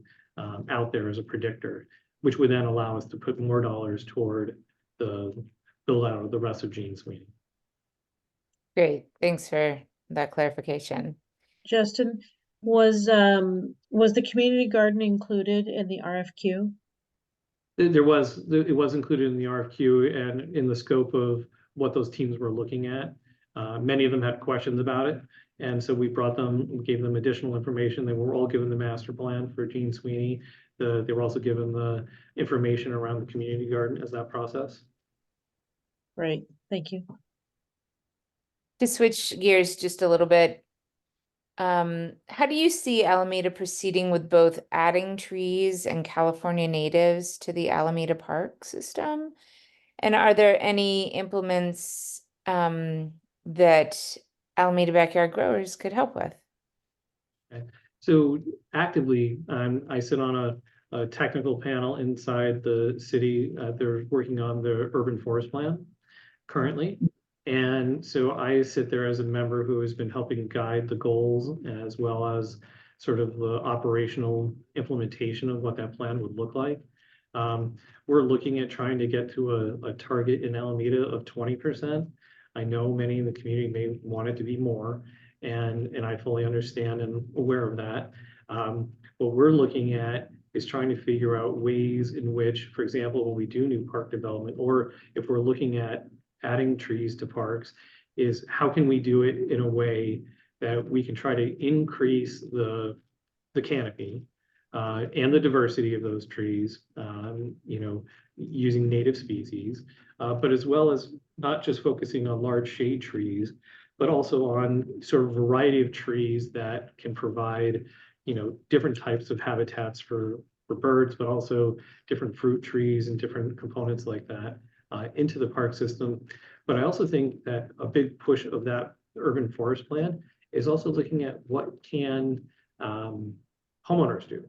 S4: out there as a predictor, which would then allow us to put more dollars toward the build out of the rest of Gene Sweeney.
S5: Great, thanks for that clarification.
S3: Justin, was the community garden included in the RFQ?
S4: It was included in the RFQ and in the scope of what those teams were looking at. Many of them had questions about it, And so we brought them, we gave them additional information. They were all given the master plan for Jean Sweeney. They were also given the information around the community garden as that process.
S3: Great, thank you.
S5: To switch gears just a little bit, how do you see Alameda proceeding with both adding trees and California natives to the Alameda Park system? And are there any implements that Alameda Backyard Growers could help with?
S4: So actively, I sit on a technical panel inside the city. They're working on the urban forest plan currently. And so I sit there as a member who has been helping guide the goals as well as sort of the operational implementation of what that plan would look like. We're looking at trying to get to a target in Alameda of 20%. I know many in the community may want it to be more, and I fully understand and aware of that. What we're looking at is trying to figure out ways in which, for example, when we do new park development, or if we're looking at adding trees to parks, is how can we do it in a way that we can try to increase the canopy and the diversity of those trees, you know, using native species, but as well as not just focusing on large shade trees, but also on sort of variety of trees that can provide, you know, different types of habitats for birds, but also different fruit trees and different components like that into the park system. But I also think that a big push of that urban forest plan is also looking at what can homeowners do,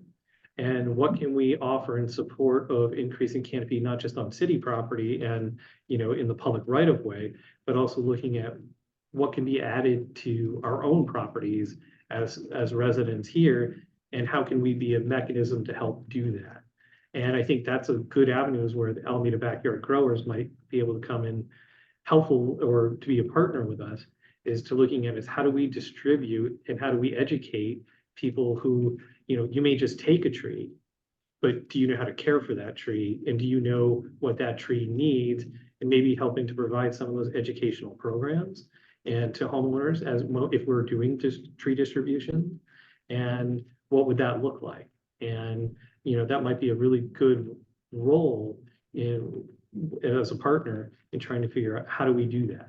S4: and what can we offer in support of increasing canopy, not just on city property and, you know, in the public right of way, but also looking at what can be added to our own properties as residents here, and how can we be a mechanism to help do that. And I think that's a good avenue, is where the Alameda Backyard Growers might be able to come in helpful, or to be a partner with us, is to looking at is how do we distribute and how do we educate people who, you know, you may just take a tree, but do you know how to care for that tree? And do you know what that tree needs? And maybe helping to provide some of those educational programs and to homeowners as well, if we're doing just tree distribution, and what would that look like? And, you know, that might be a really good role in, as a partner in trying to figure out how do we do that.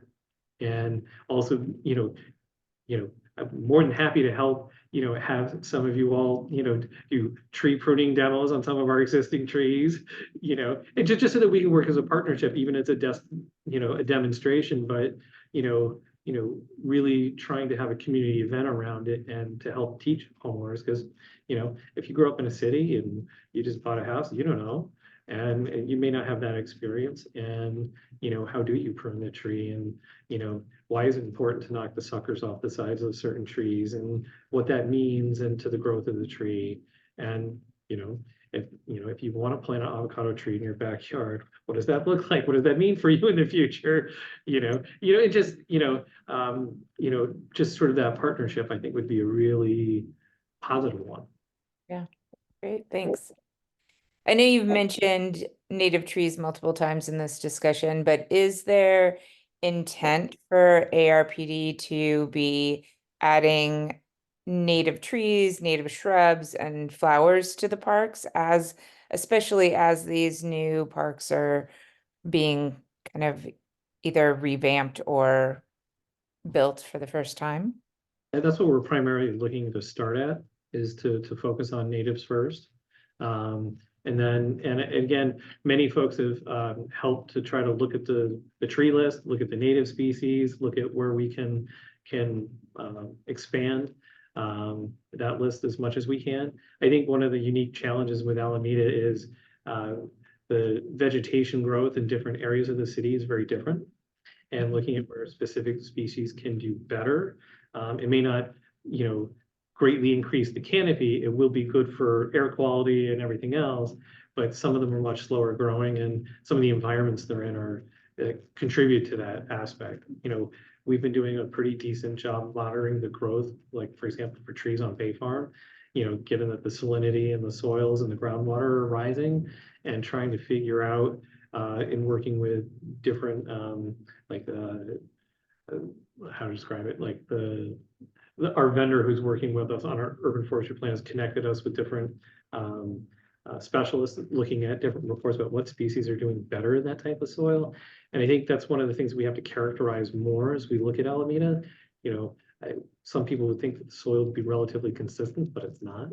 S4: And also, you know, I'm more than happy to help, you know, have some of you all, you know, do tree pruning demos on some of our existing trees, you know, and just so that we can work as a partnership, even as a demonstration, but, you know, really trying to have a community event around it and to help teach homeowners. Because, you know, if you grew up in a city and you just bought a house, you don't know, and you may not have that experience. And, you know, how do you prune the tree? And, you know, why is it important to knock the suckers off the sides of certain trees, and what that means and to the growth of the tree? And, you know, if you want to plant an avocado tree in your backyard, what does that look like? What does that mean for you in the future? It just, just sort of that partnership, I think, would be a really positive one.
S5: Yeah, great, thanks. I know you've mentioned native trees multiple times in this discussion, but is there intent for ARPD to be adding native trees, native shrubs, and flowers to the parks, especially as these new parks are being kind of either revamped or built for the first time?
S4: And that's what we're primarily looking to start at, is to focus on natives first. And again, many folks have helped to try to look at the tree list, look at the native species, look at where we can expand that list as much as we can. I think one of the unique challenges with Alameda is the vegetation growth in different areas of the city is very different. And looking at where specific species can do better, it may not, greatly increase the canopy. It will be good for air quality and everything else, but some of them are much slower growing, and some of the environments they're in are contribute to that aspect. We've been doing a pretty decent job monitoring the growth, like for example, for trees on Bay Farm, given that the salinity in the soils and the groundwater are rising, and trying to figure out in working with different how to describe it, like the our vendor who's working with us on our urban forestry plan has connected us with different specialists looking at different reports about what species are doing better in that type of soil. And I think that's one of the things we have to characterize more as we look at Alameda. You know, some people would think that the soil would be relatively consistent, but it's not.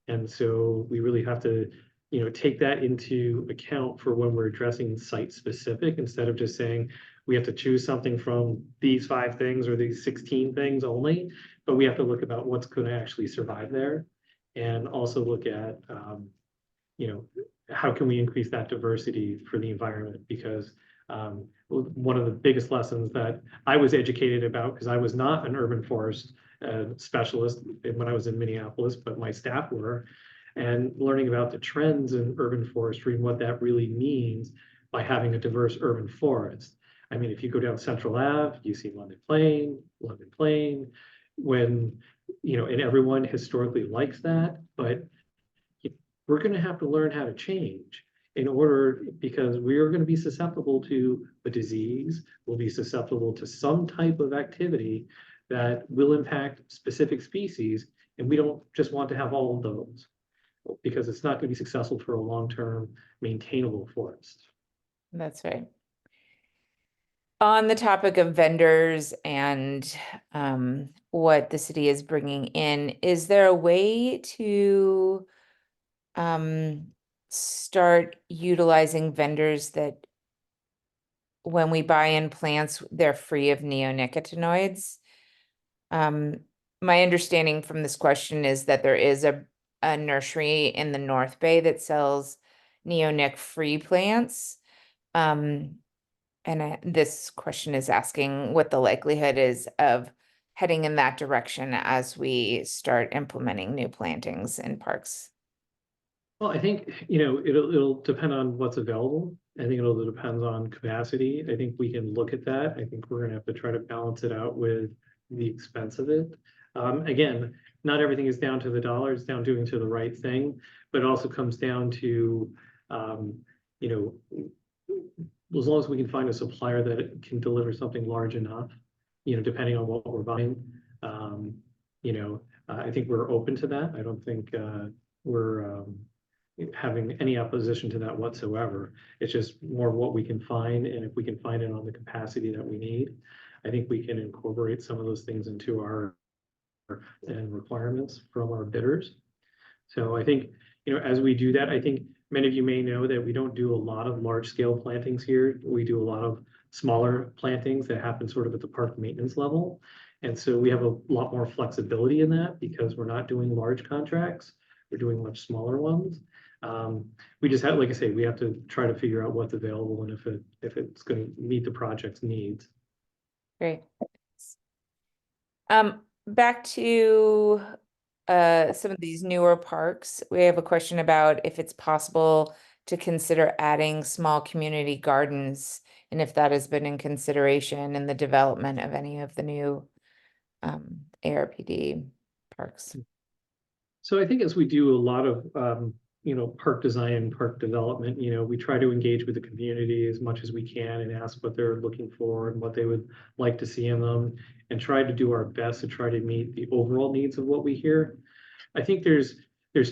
S4: And so we really have to, you know, take that into account for when we're addressing site specific, instead of just saying we have to choose something from these 5 things or these 16 things only, but we have to look about what's going to actually survive there, and also look at, you know, how can we increase that diversity for the environment? Because one of the biggest lessons that I was educated about, because I was not an urban forest specialist when I was in Minneapolis, but my staff were, and learning about the trends in urban forestry and what that really means by having a diverse urban forest. I mean, if you go down Central Ave, you see London Plain, when, you know, and everyone historically likes that, but we're going to have to learn how to change in order, because we are going to be susceptible to a disease, we'll be susceptible to some type of activity that will impact specific species, and we don't just want to have all of those, because it's not going to be successful for a long-term maintainable forest.
S5: That's right. On the topic of vendors and what the city is bringing in, is there a way to start utilizing vendors that when we buy in plants, they're free of neonicotinoids? My understanding from this question is that there is a nursery in the North Bay that sells neonic-free plants. And this question is asking what the likelihood is of heading in that direction as we start implementing new plantings in parks.
S4: Well, I think, you know, it'll depend on what's available. I think it'll depend on capacity. I think we can look at that. I think we're gonna have to try to balance it out with the expense of it. Again, not everything is down to the dollar, it's down doing to the right thing, but it also comes down to, you know, as long as we can find a supplier that can deliver something large enough, you know, depending on what we're buying, you know, I think we're open to that. I don't think we're having any opposition to that whatsoever. It's just more of what we can find, and if we can find it on the capacity that we need, I think we can incorporate some of those things into our and requirements from our bidders. So I think, you know, as we do that, I think many of you may know that we don't do a lot of large scale plantings here. We do a lot of smaller plantings that happen sort of at the park maintenance level. And so we have a lot more flexibility in that, because we're not doing large contracts, we're doing much smaller ones. We just have, like I say, we have to try to figure out what's available and if it's going to meet the project's needs.
S5: Great. Back to some of these newer parks, we have a question about if it's possible to consider adding small community gardens, and if that has been in consideration in the development of any of the new ARPD parks.
S4: So I think as we do a lot of you know, park design and park development, you know, we try to engage with the community as much as we can and ask what they're looking for and what they would like to see in them, and try to do our best to try to meet the overall needs of what we hear. I think there's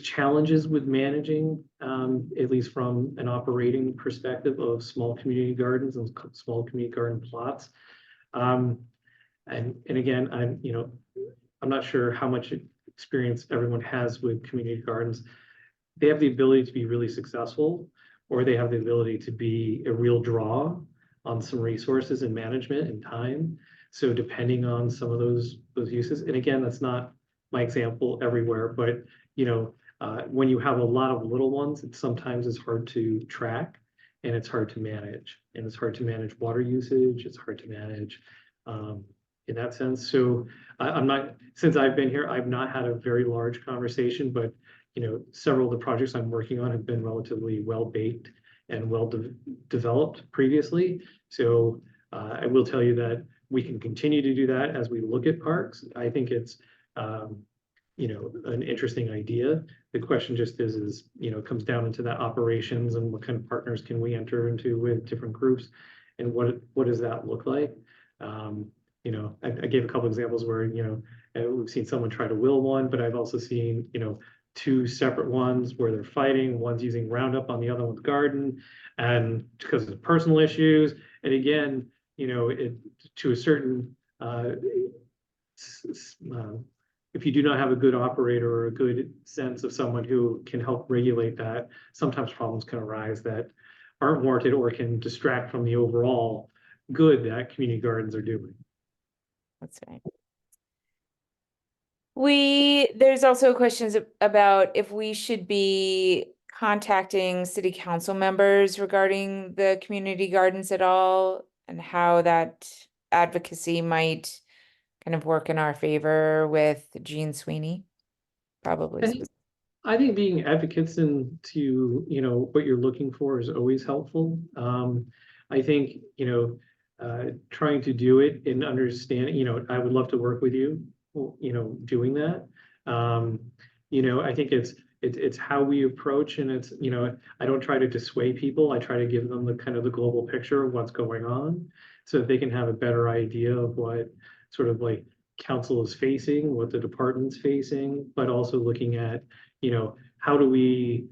S4: challenges with managing, at least from an operating perspective, of small community gardens and small community garden plots. And again, I'm not sure how much experience everyone has with community gardens. They have the ability to be really successful, or they have the ability to be a real draw on some resources and management and time. So depending on some of those uses, and again, that's not my example everywhere, but you know, when you have a lot of little ones, it sometimes is hard to track and it's hard to manage, and it's hard to manage water usage. It's hard to manage in that sense. So since I've been here, I've not had a very large conversation, but you know, several of the projects I'm working on have been relatively well-baked and well-developed previously. So I will tell you that we can continue to do that as we look at parks. I think it's, you know, an interesting idea. The question just is, you know, it comes down into that operations and what kind of partners can we enter into with different groups, and what does that look like? You know, I gave a couple examples where, you know, we've seen someone try to will one, but I've also seen, two separate ones where they're fighting. One's using Roundup on the other one's garden, and because of personal issues. And again, it to a certain if you do not have a good operator or a good sense of someone who can help regulate that, sometimes problems can arise that aren't warranted or can distract from the overall good that community gardens are doing.
S5: That's right. There's also questions about if we should be contacting city council members regarding the community gardens at all, and how that advocacy might kind of work in our favor with Jean Sweeney. Probably.
S4: I think being advocates into, what you're looking for is always helpful. I think, trying to do it and understand, I would love to work with you, doing that. I think it's how we approach, and it's, I don't try to dissuade people. I try to give them the kind of the global picture of what's going on so that they can have a better idea of what sort of like council is facing, what the department's facing, but also looking at, how do we,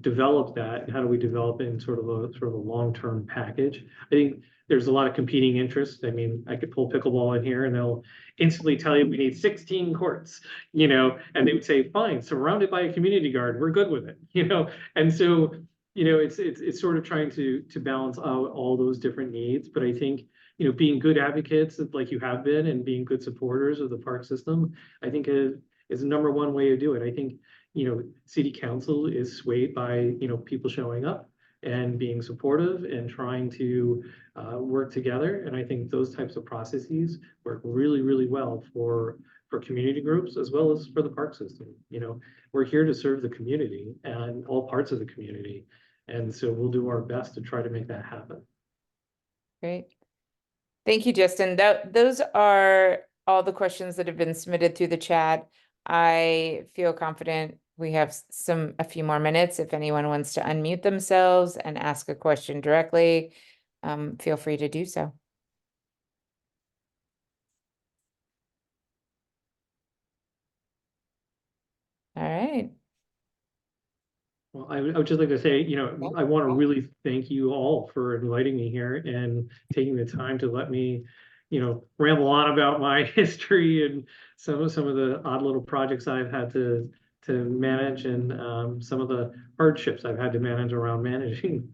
S4: develop that, and how do we develop it in sort of a long-term package. I think there's a lot of competing interests. I mean, I could pull pickleball in here and they'll instantly tell you we need 16 courts, and they would say, fine, surrounded by a community garden, we're good with it, and so, it's sort of trying to balance out all those different needs. But I think, being good advocates like you have been, and being good supporters of the park system, I think is the number one way to do it. I think, city council is swayed by, people showing up and being supportive and trying to work together. And I think those types of processes work really, really well for community groups as well as for the park system. We're here to serve the community and all parts of the community. And so we'll do our best to try to make that happen.
S5: Great. Thank you, Justin. Those are all the questions that have been submitted through the chat. I feel confident we have a few more minutes. If anyone wants to unmute themselves and ask a question directly, feel free to do so. All right.
S4: Well, I would just like to say, I want to really thank you all for inviting me here and taking the time to let me, ramble on about my history and some of the odd little projects I've had to manage, and some of the hardships I've had to manage around managing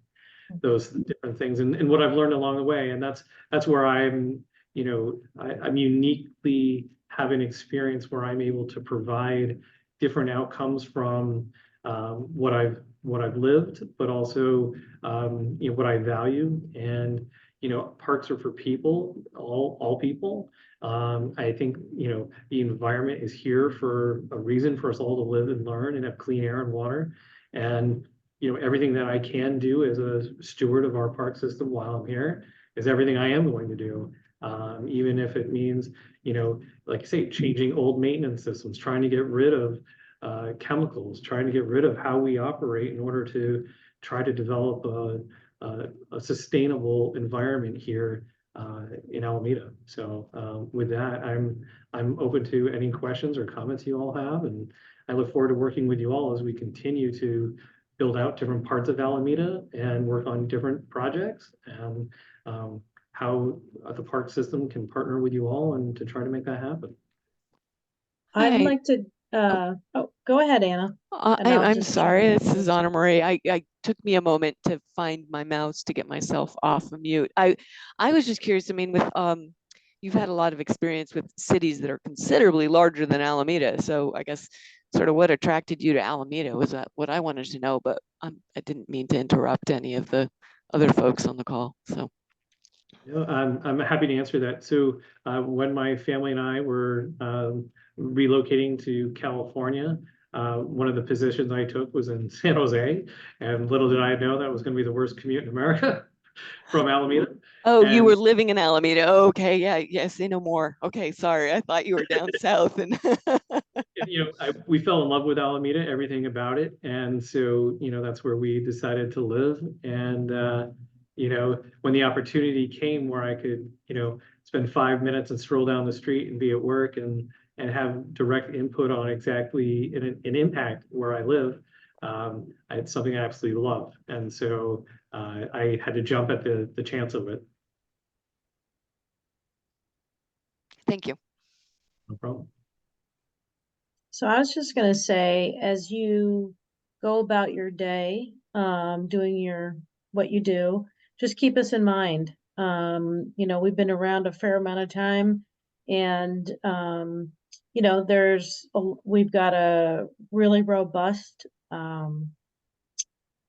S4: those different things, and what I've learned along the way. And that's where I'm, I'm uniquely have an experience where I'm able to provide different outcomes from what I've lived, but also what I value. And parks are for people, all people. I think the environment is here for a reason, for us all to live and learn and have clean air and water. And everything that I can do as a steward of our park system while I'm here is everything I am going to do. Even if it means, like I say, changing old maintenance systems, trying to get rid of chemicals, trying to get rid of how we operate in order to try to develop a sustainable environment here in Alameda. So with that, I'm open to any questions or comments you all have, and I look forward to working with you all as we continue to build out different parts of Alameda and work on different projects, and how the park system can partner with you all and to try to make that happen.
S3: I'd like to, go ahead, Anna.
S7: I'm sorry, this is Anna Marie. I took me a moment to find my mouse to get myself off of mute. I was just curious, I mean, with you've had a lot of experience with cities that are considerably larger than Alameda. So I guess sort of what attracted you to Alameda was what I wanted to know, but I didn't mean to interrupt any of the other folks on the call. So.
S4: I'm happy to answer that. So when my family and I were relocating to California, one of the positions I took was in San Jose, and little did I know that was going to be the worst commute in America from Alameda.
S7: Oh, you were living in Alameda. Oh, okay, yeah, yes, say no more. Okay, sorry, I thought you were down south. And
S4: we fell in love with Alameda, everything about it, and so that's where we decided to live. And when the opportunity came where I could spend 5 minutes and stroll down the street and be at work and have direct input on exactly an impact where I live. It's something I absolutely love. And so I had to jump at the chance of it.
S7: Thank you.
S4: No problem.
S3: So I was just gonna say, as you go about your day, doing what you do, just keep us in mind. You know, we've been around a fair amount of time, and you know, we've got a really robust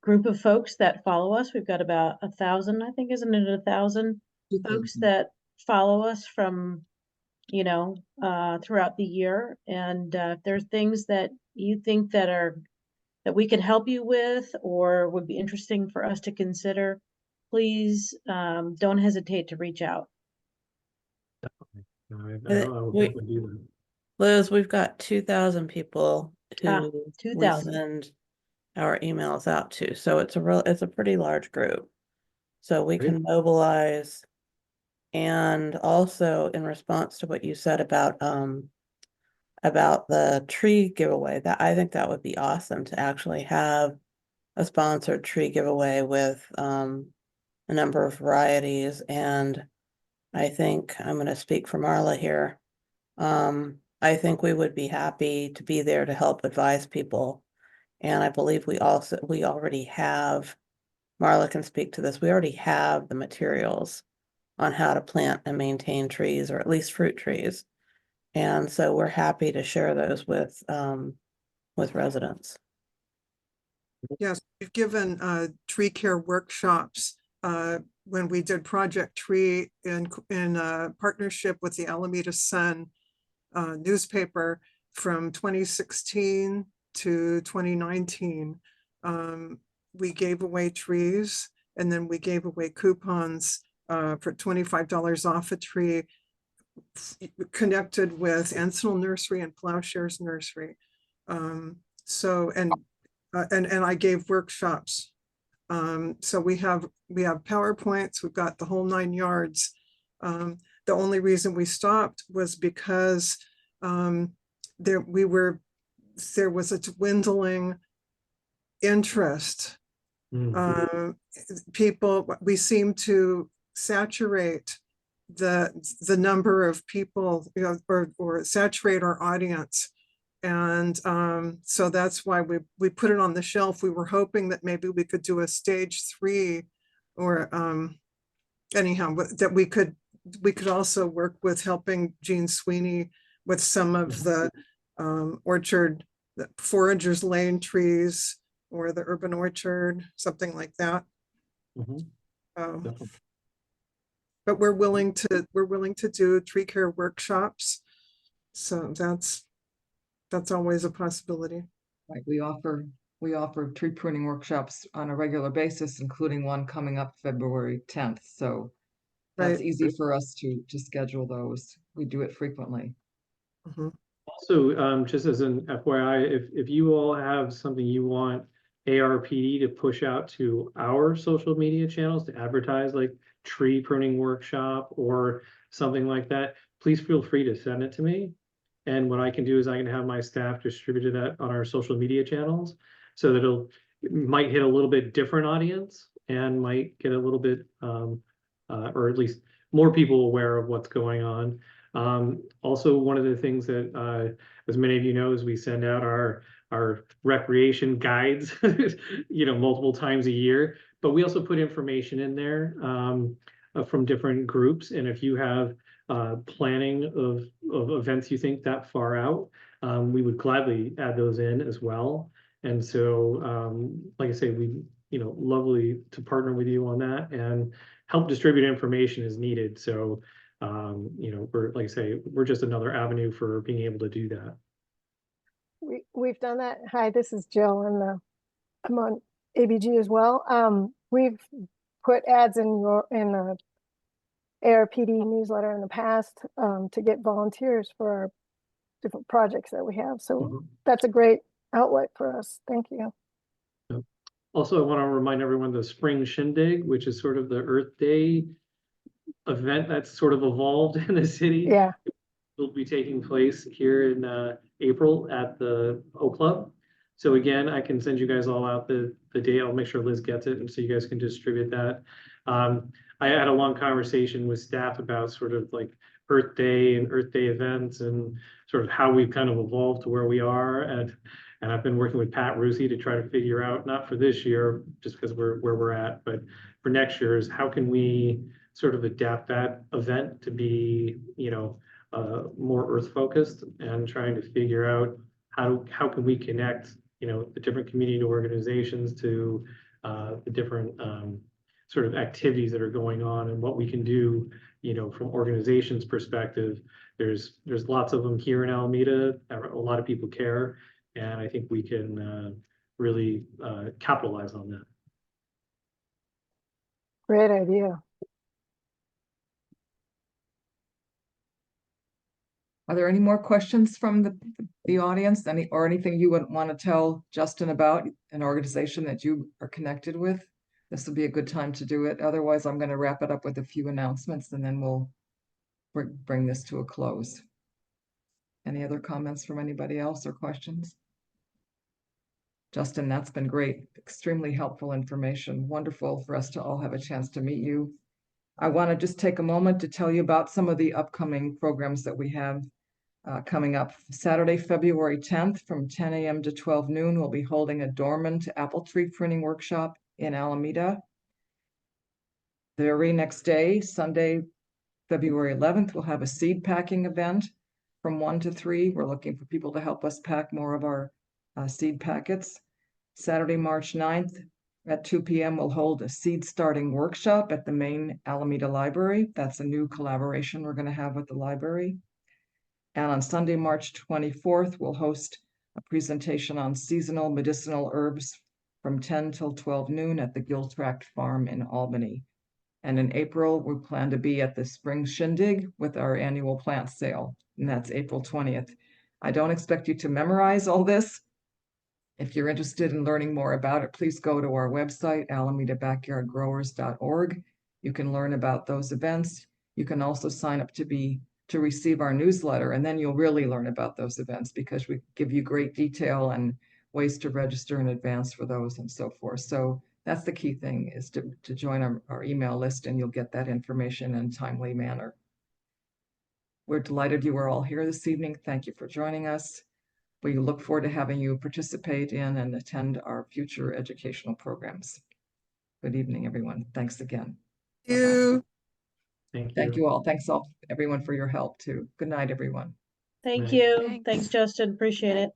S3: group of folks that follow us. We've got about 1,000, I think, isn't it 1,000 folks that follow us from, you know, throughout the year. And if there's things that you think that we can help you with or would be interesting for us to consider, please don't hesitate to reach out.
S4: No, I
S8: But
S4: will
S8: we-
S4: definitely do that.
S8: Liz, we've got 2,000 people who we
S3: 2,000.
S8: send our emails out to, so it's a pretty large group. So we
S4: Great.
S8: can mobilize, and also in response to what you said about the tree giveaway, that I think that would be awesome to actually have a sponsored tree giveaway with a number of varieties. And I think I'm going to speak for Marla here. I think we would be happy to be there to help advise people. And I believe we already have, Marla can speak to this, we already have the materials on how to plant and maintain trees, or at least fruit trees. And so we're happy to share those with residents.
S9: Yes, we've given tree care workshops when we did Project Tree in partnership with the Alameda Sun newspaper from 2016 to 2019. We gave away trees, and then we gave away coupons for $25 off a tree connected with Encinal Nursery and Plowshares Nursery. So, and I gave workshops. So we have PowerPoints, we've got the whole 9 yards. The only reason we stopped was because there was a dwindling interest. We seem to saturate the number of people, you know, or saturate our audience. And so that's why we put it on the shelf. We were hoping that maybe we could do a stage 3, or anyhow, that we could also work with helping Jean Sweeney with some of the orchard, the Foragers Lane trees, or the urban orchard, something like that. But we're willing to do tree care workshops. So that's always a possibility.
S2: Right, we offer tree pruning workshops on a regular basis, including one coming up February 10th. So that's
S9: Right.
S2: easy for us to schedule those. We do it frequently.
S4: Also, just as an FYI, if you all have something you want ARPD to push out to our social media channels to advertise, like tree pruning workshop or something like that, please feel free to send it to me. And what I can do is I can have my staff distribute that on our social media channels, so that it might hit a little bit different audience and might get a little bit, or at least more people aware of what's going on. Also, one of the things that, as many of you know, is we send out our recreation guides, you know, multiple times a year, but we also put information in there from different groups. And if you have planning of events you think that far out, we would gladly add those in as well. And so, like I say, lovely to partner with you on that and help distribute information as needed. So, like I say, we're just another avenue for being able to do that.
S10: We've done that. Hi, this is Jill, and I'm on ABG as well. We've put ads in the ARPD newsletter in the past to get volunteers for our different projects that we have. So that's a great outlet for us. Thank you.
S4: Also, I want to remind everyone the Spring Shindig, which is sort of the Earth Day event that's sort of evolved in the city.
S10: Yeah,
S4: Will be taking place here in April at the O Club. So again, I can send you guys all out the date. I'll make sure Liz gets it, and so you guys can distribute that. I had a long conversation with staff about sort of like Earth Day and Earth Day events and sort of how we've kind of evolved to where we are. And I've been working with Pat Rusi to try to figure out, not for this year, just because we're where we're at, but for next year, is how can we sort of adapt that event to be, you know, more earth focused, and trying to figure out how can we connect, you know, the different community organizations to the different sort of activities that are going on, and what we can do, you know, from organizations perspective. There's lots of them here in Alameda. A lot of people care, and I think we can really capitalize on that.
S10: great idea.
S2: Are there any more questions from the audience? Or anything you would want to tell Justin about an organization that you are connected with? This would be a good time to do it. Otherwise, I'm going to wrap it up with a few announcements, and then we'll bring this to a close. Any other comments from anybody else or questions? Justin, that's been great. Extremely helpful information. Wonderful for us to all have a chance to meet you. I want to just take a moment to tell you about some of the upcoming programs that we have coming up. Saturday, February 10th from 10 a.m. to 12 noon, we'll be holding a dormant apple tree pruning workshop in Alameda. The very next day, Sunday, February 11th, we'll have a seed packing event from 1 to 3. We're looking for people to help us pack more of our seed packets. Saturday, March 9th at 2 p.m. we'll hold a seed starting workshop at the main Alameda Library. That's a new collaboration we're going to have with the library. And on Sunday, March 24th, we'll host a presentation on seasonal medicinal herbs from 10 till 12 noon at the Giltract Farm in Albany. And in April, we plan to be at the Spring Shindig with our annual plant sale, and that's April 20th. I don't expect you to memorize all this. If you're interested in learning more about it, please go to our website, alamedabackyardgrowers.org. You can learn about those events. You can also sign up to receive our newsletter, and then you'll really learn about those events, because we give you great detail and ways to register in advance for those and so forth. So that's the key thing, is to join our email list, and you'll get that information in a timely manner. We're delighted you were all here this evening. Thank you for joining us. We look forward to having you participate in and attend our future educational programs. Good evening, everyone. Thanks again.
S9: Thank you.
S4: Thank you.
S2: Thank you all. Thanks all, everyone, for your help too. Good night, everyone.
S3: Thank
S4: Right.
S3: you. Thanks, Justin. Appreciate it.